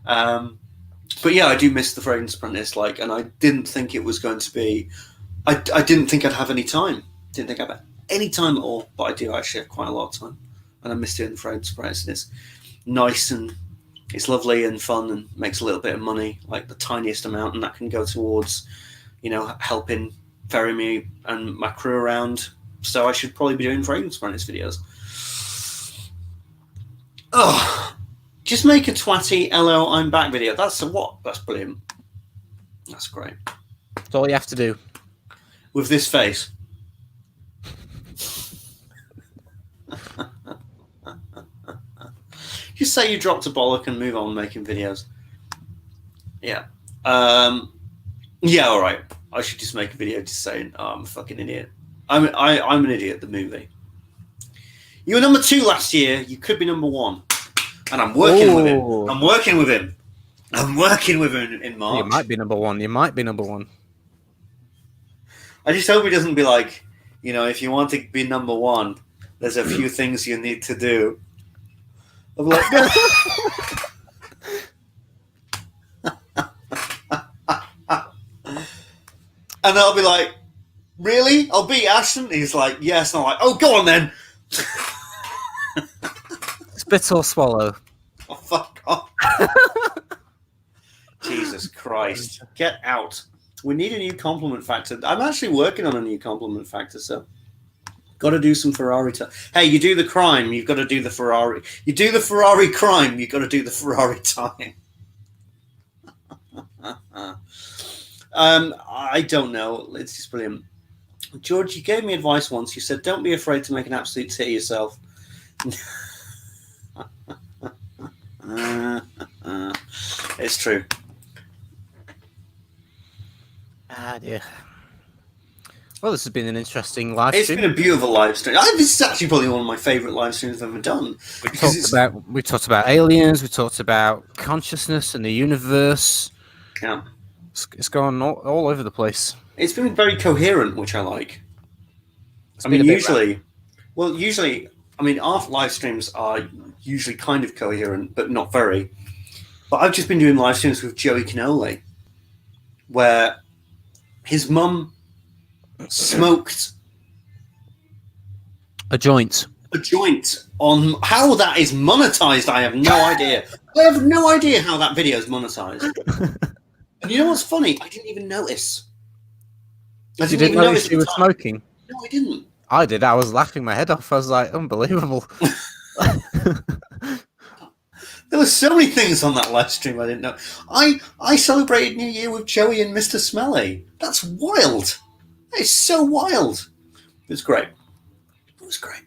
But yeah, I do miss the Fragrance Apprentice. Like, and I didn't think it was going to be. I didn't think I'd have any time. Didn't think I'd have any time at all. But I do actually have quite a lot of time, and I miss doing the Fragrance Apprentice. And it's nice and it's lovely and fun and makes a little bit of money, like the tiniest amount, and that can go towards, you know, helping ferry me and my crew around. So I should probably be doing Fragrance Apprentice videos. Oh, just make a twatty LO I'm back video. That's brilliant. That's great. That's all you have to do. With this face. Just say you dropped a bollock and move on making videos. Yeah. Yeah, all right. I should just make a video just saying, oh, I'm a fucking idiot. I'm an idiot, the movie. You were number 2 last year. You could be number 1. And I'm working with him. I'm working with him. I'm working with him in March. You might be number 1. You might be number 1. I just hope he doesn't be like, you know, if you want to be number 1, there's a few things you need to do. I'm like, no. And I'll be like, really? I'll beat Ashton? He's like, yes. And I'm like, oh, go on then. Spit or swallow. Oh, fuck off. Jesus Christ. Get out. We need a new compliment factor. I'm actually working on a new compliment factor, so got to do some Ferrari time. Hey, you do the crime, you've got to do the Ferrari. You do the Ferrari crime, you've got to do the Ferrari time. I don't know. It's just brilliant. George, you gave me advice once. You said, don't be afraid to make an absolute tit of yourself. It's true. Ah, dear. Well, this has been an interesting live stream. It's been a beautiful live stream. This is actually probably one of my favourite live streams I've ever done. We talked about aliens. We talked about consciousness and the universe. Yeah. It's gone all over the place. It's been very coherent, which I like. I mean, usually, our live streams are usually kind of coherent, but not very. But I've just been doing live streams with Joey Cannoli, where his mum smoked A joint. a joint on. How that is monetized, I have no idea. I have no idea how that video is monetized. And you know what's funny? I didn't even notice. I You didn't notice she was smoking? No, I didn't. I did. I was laughing my head off. I was like, unbelievable. There were so many things on that live stream I didn't know. I celebrated New Year with Joey and Mr. Smelly. That's wild. That is so wild. It was great. It was great.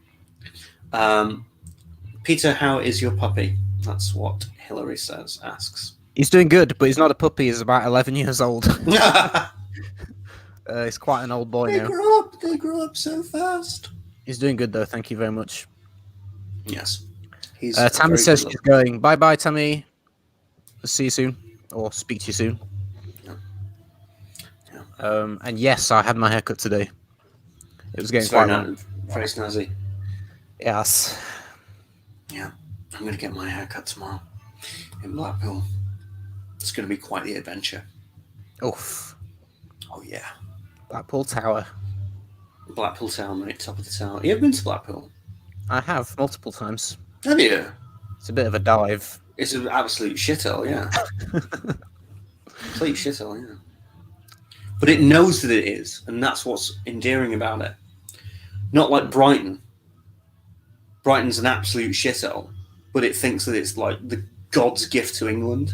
Peter, how is your puppy? That's what Hillary asks. He's doing good, but he's not a puppy. He's about 11 years old. He's quite an old boy now. They grow up so fast. He's doing good, though. Thank you very much. Yes. Tammy says she's going. Bye-bye, Tammy. See you soon. Or speak to you soon. Yeah. And yes, I had my haircut today. It was getting quite long. Very snazzy. Yes. Yeah. I'm going to get my haircut tomorrow in Blackpool. It's going to be quite the adventure. Oof. Oh, yeah. Blackpool Tower. Blackpool Tower, mate. Top of the tower. You ever been to Blackpool? I have, multiple times. Have you? It's a bit of a dive. It's an absolute shithole, yeah. Complete shithole, yeah. But it knows that it is, and that's what's endearing about it. Not like Brighton. Brighton's an absolute shithole, but it thinks that it's like the God's gift to England.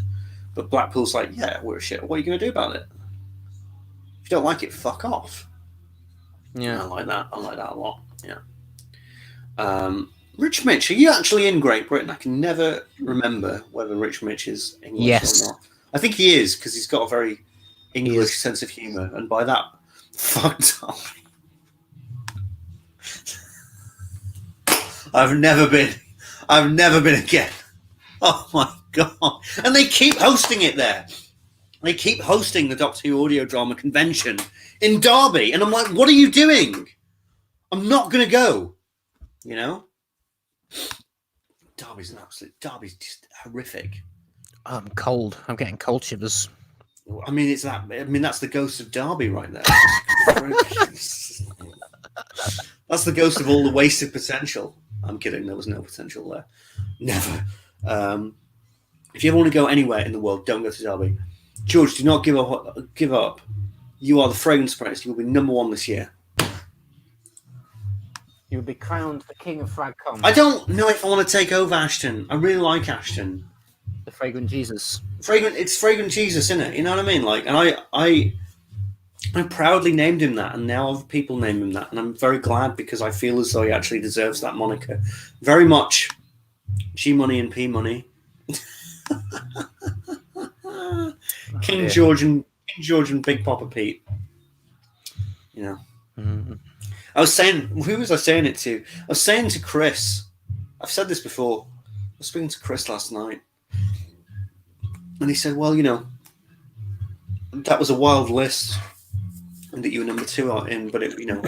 But Blackpool's like, yeah, we're a shithole. What are you going to do about it? If you don't like it, fuck off. Yeah. I like that. I like that a lot, yeah. Rich Mitch, are you actually in Great Britain? I can never remember whether Rich Mitch is English or not. I think he is, because he's got a very English sense of humour, and by that, fucked up. I've never been again. Oh my god. And they keep hosting it there. They keep hosting the Doctor Who audio drama convention in Derby. And I'm like, what are you doing? I'm not going to go. You know? Derby's just horrific. I'm cold. I'm getting cold shivers. I mean, that's the ghost of Derby right there. That's the ghost of all the wasted potential. I'm kidding. There was no potential there. Never. If you ever want to go anywhere in the world, don't go to Derby. George, do not give up. You are the fragrance prince. You will be #1 this year. You will be crowned the king of Fragcom. I don't know if I want to take over Ashton. I really like Ashton. The fragrant Jesus. It's fragrant Jesus, isn't it? You know what I mean? Like, and I proudly named him that, and now other people name him that, and I'm very glad because I feel as though he actually deserves that moniker very much. G Money and P Money. King George and Big Poppa Pete. You know. Mm-hmm. I was saying, who was I saying it to? I was saying to Chris. I've said this before. I was speaking to Chris last night, and he said, "Well, you know, that was a wild list, and that you were #2 in, but it, you know,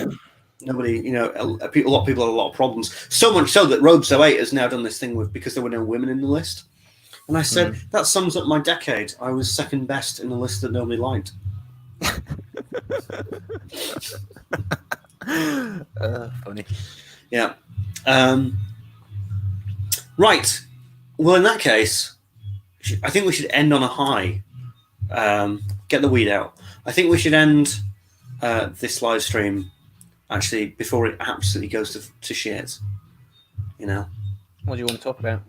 nobody, you know, a lot of people had a lot of problems. So much so that Robe 08 has now done this thing with because there were no women in the list." And I said, that sums up my decade. I was second best in a list that nobody liked. Funny. Yeah. Right. Well, in that case, I think we should end on a high. Get the weed out. I think we should end this live stream actually before it absolutely goes to shit. You know. What do you want to talk about?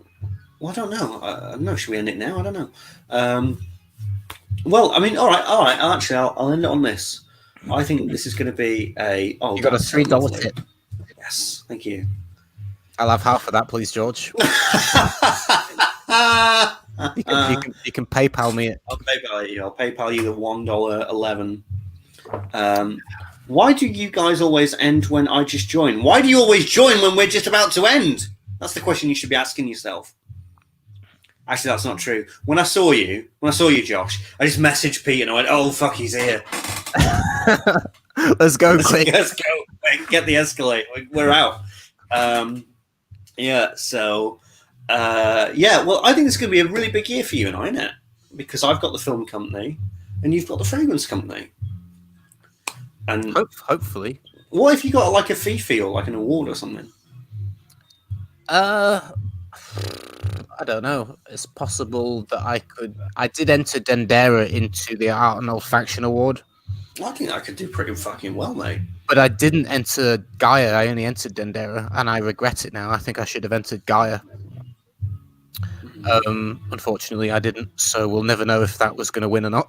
Well, I don't know. I don't know. Should we end it now? I don't know. Well, I mean, all right. I'll end it on this. I think this is going to be a. Oh, you got a $3 tip. Yes, thank you. I'll have half of that, please, George. You can PayPal me it. I'll PayPal you. I'll PayPal you the $1.11. Why do you guys always end when I just join? Why do you always join when we're just about to end? That's the question you should be asking yourself. Actually, that's not true. When I saw you, Josh, I just messaged Pete and I went, "Oh fuck, he's here." Let's go quick. Let's go. Get the Escalade. We're out. Yeah. So, yeah. Well, I think it's going to be a really big year for you and I, isn't it? Because I've got the film company and you've got the fragrance company. And Hopefully. what if you got like a Fifi or like an award or something? I don't know. It's possible that I could. I did enter Dendera into the Art and Olfaction Award, I think I could do pretty fucking well, mate. but I didn't enter Gaia. I only entered Dendera, and I regret it now. I think I should have entered Gaia. Unfortunately, I didn't, so we'll never know if that was going to win or not.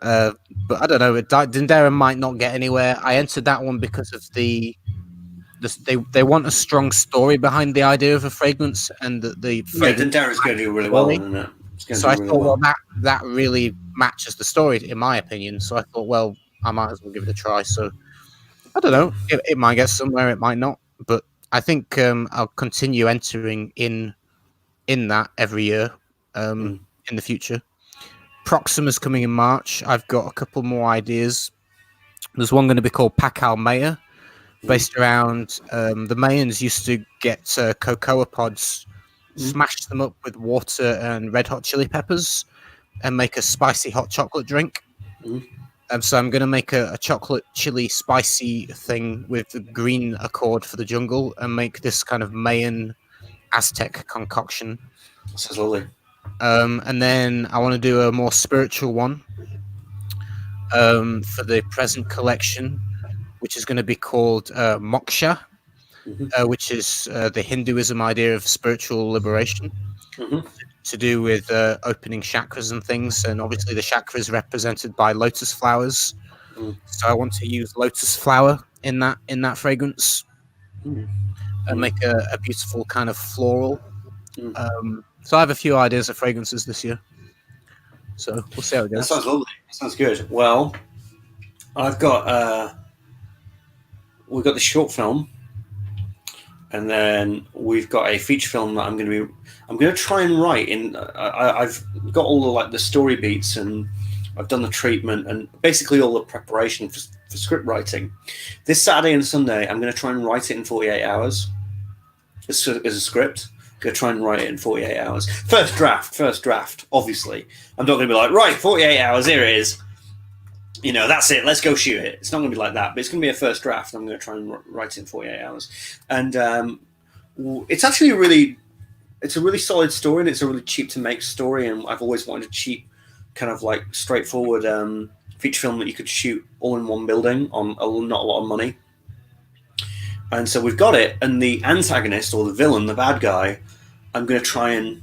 But I don't know. Dendera might not get anywhere. I entered that one because of they want a strong story behind the idea of a fragrance, and the fragrance. Dendera's going to do really well, isn't it? So I thought, well, that really matches the story, in my opinion. So I thought, well, I might as well give it a try. So I don't know. It might get somewhere, it might not. But I think I'll continue entering in that every year in the future. Proxima's coming in March. I've got a couple more ideas. There's one going to be called Pakal Maya, based around the Mayans used to get cocoa pods, smash them up with water and red hot chili peppers, and make a spicy hot chocolate drink. So I'm going to make a chocolate chili spicy thing with the green accord for the jungle, and make this kind of Mayan Aztec concoction. Sounds lovely. And then I want to do a more spiritual one for the present collection, which is going to be called Moksha, which is the Hinduism idea of spiritual liberation, to do with opening chakras and things. And obviously the chakras represented by lotus flowers. So I want to use lotus flower in that fragrance and make a beautiful kind of floral. So I have a few ideas of fragrances this year. So we'll see how it goes. That sounds lovely. That sounds good. Well, I've got we've got the short film, and then we've got a feature film that I'm going to try and write in. I've got all the story beats, and I've done the treatment and basically all the preparation for script writing. This Saturday and Sunday, I'm going to try and write it in 48 hours as a script. Going to try and write it in 48 hours. First draft, obviously. I'm not going to be like, right, 48 hours, here it is. That's it, let's go shoot it. It's not going to be like that, but it's going to be a first draft. I'm going to try and write it in 48 hours. And it's actually a really solid story, and it's a really cheap to make story, and I've always wanted a cheap, kind of like straightforward feature film that you could shoot all in one building on not a lot of money. And so we've got it, and the antagonist or the villain, the bad guy, I'm going to try and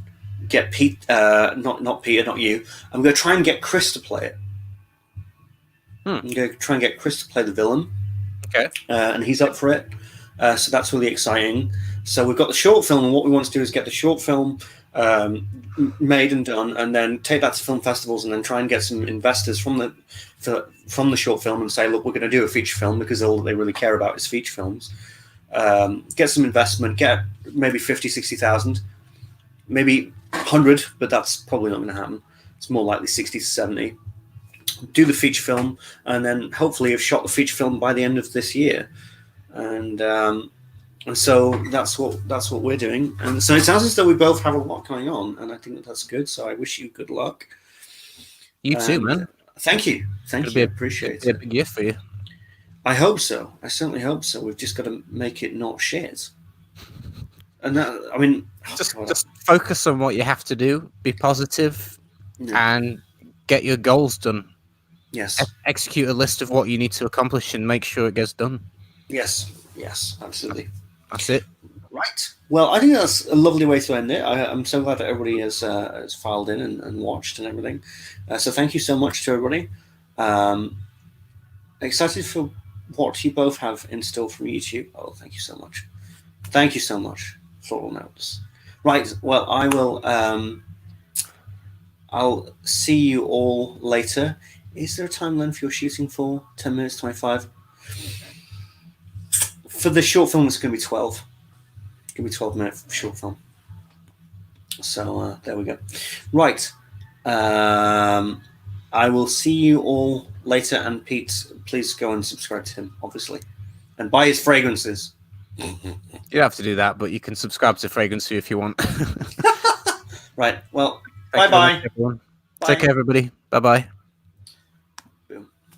get Pete, not Peter, not you. I'm going to try and get Chris to play it. I'm going to try and get Chris to play the villain. Okay. And he's up for it. So that's really exciting. So we've got the short film, and what we want to do is get the short film made and done, and then take that to film festivals, and then try and get some investors from the short film and say, look, we're going to do a feature film, because all they really care about is feature films. Get some investment, get maybe 50, 60,000, maybe 100, but that's probably not going to happen. It's more likely 60 to 70. Do the feature film, and then hopefully have shot the feature film by the end of this year. And so that's what we're doing. And so it sounds as though we both have a lot going on, and I think that's good. So I wish you good luck. You too, man. Thank you. Appreciate it. It'll be a big year for you. I hope so. I certainly hope so. We've just got to make it not shit. And that, I mean, just focus on what you have to do. Be positive, and get your goals done. Yes. Execute a list of what you need to accomplish, and make sure it gets done. Yes, absolutely. That's it. Right. Well, I think that's a lovely way to end it. I'm so glad that everybody has filed in and watched and everything. So thank you so much to everybody. Excited for what you both have in store from YouTube. Oh, thank you so much. Thank you so much. Floral notes. Right. Well, I will. I'll see you all later. Is there a time length you're shooting for? 10 minutes, 25? For the short film, it's going to be 12. It's going to be 12-minute short film. So there we go. Right. I will see you all later. And Pete, please go and subscribe to him, obviously. And buy his fragrances. You don't have to do that, but you can subscribe to FragranceView if you want. Right. Well, Thank bye-bye. everyone. Take care, everybody. Bye-bye.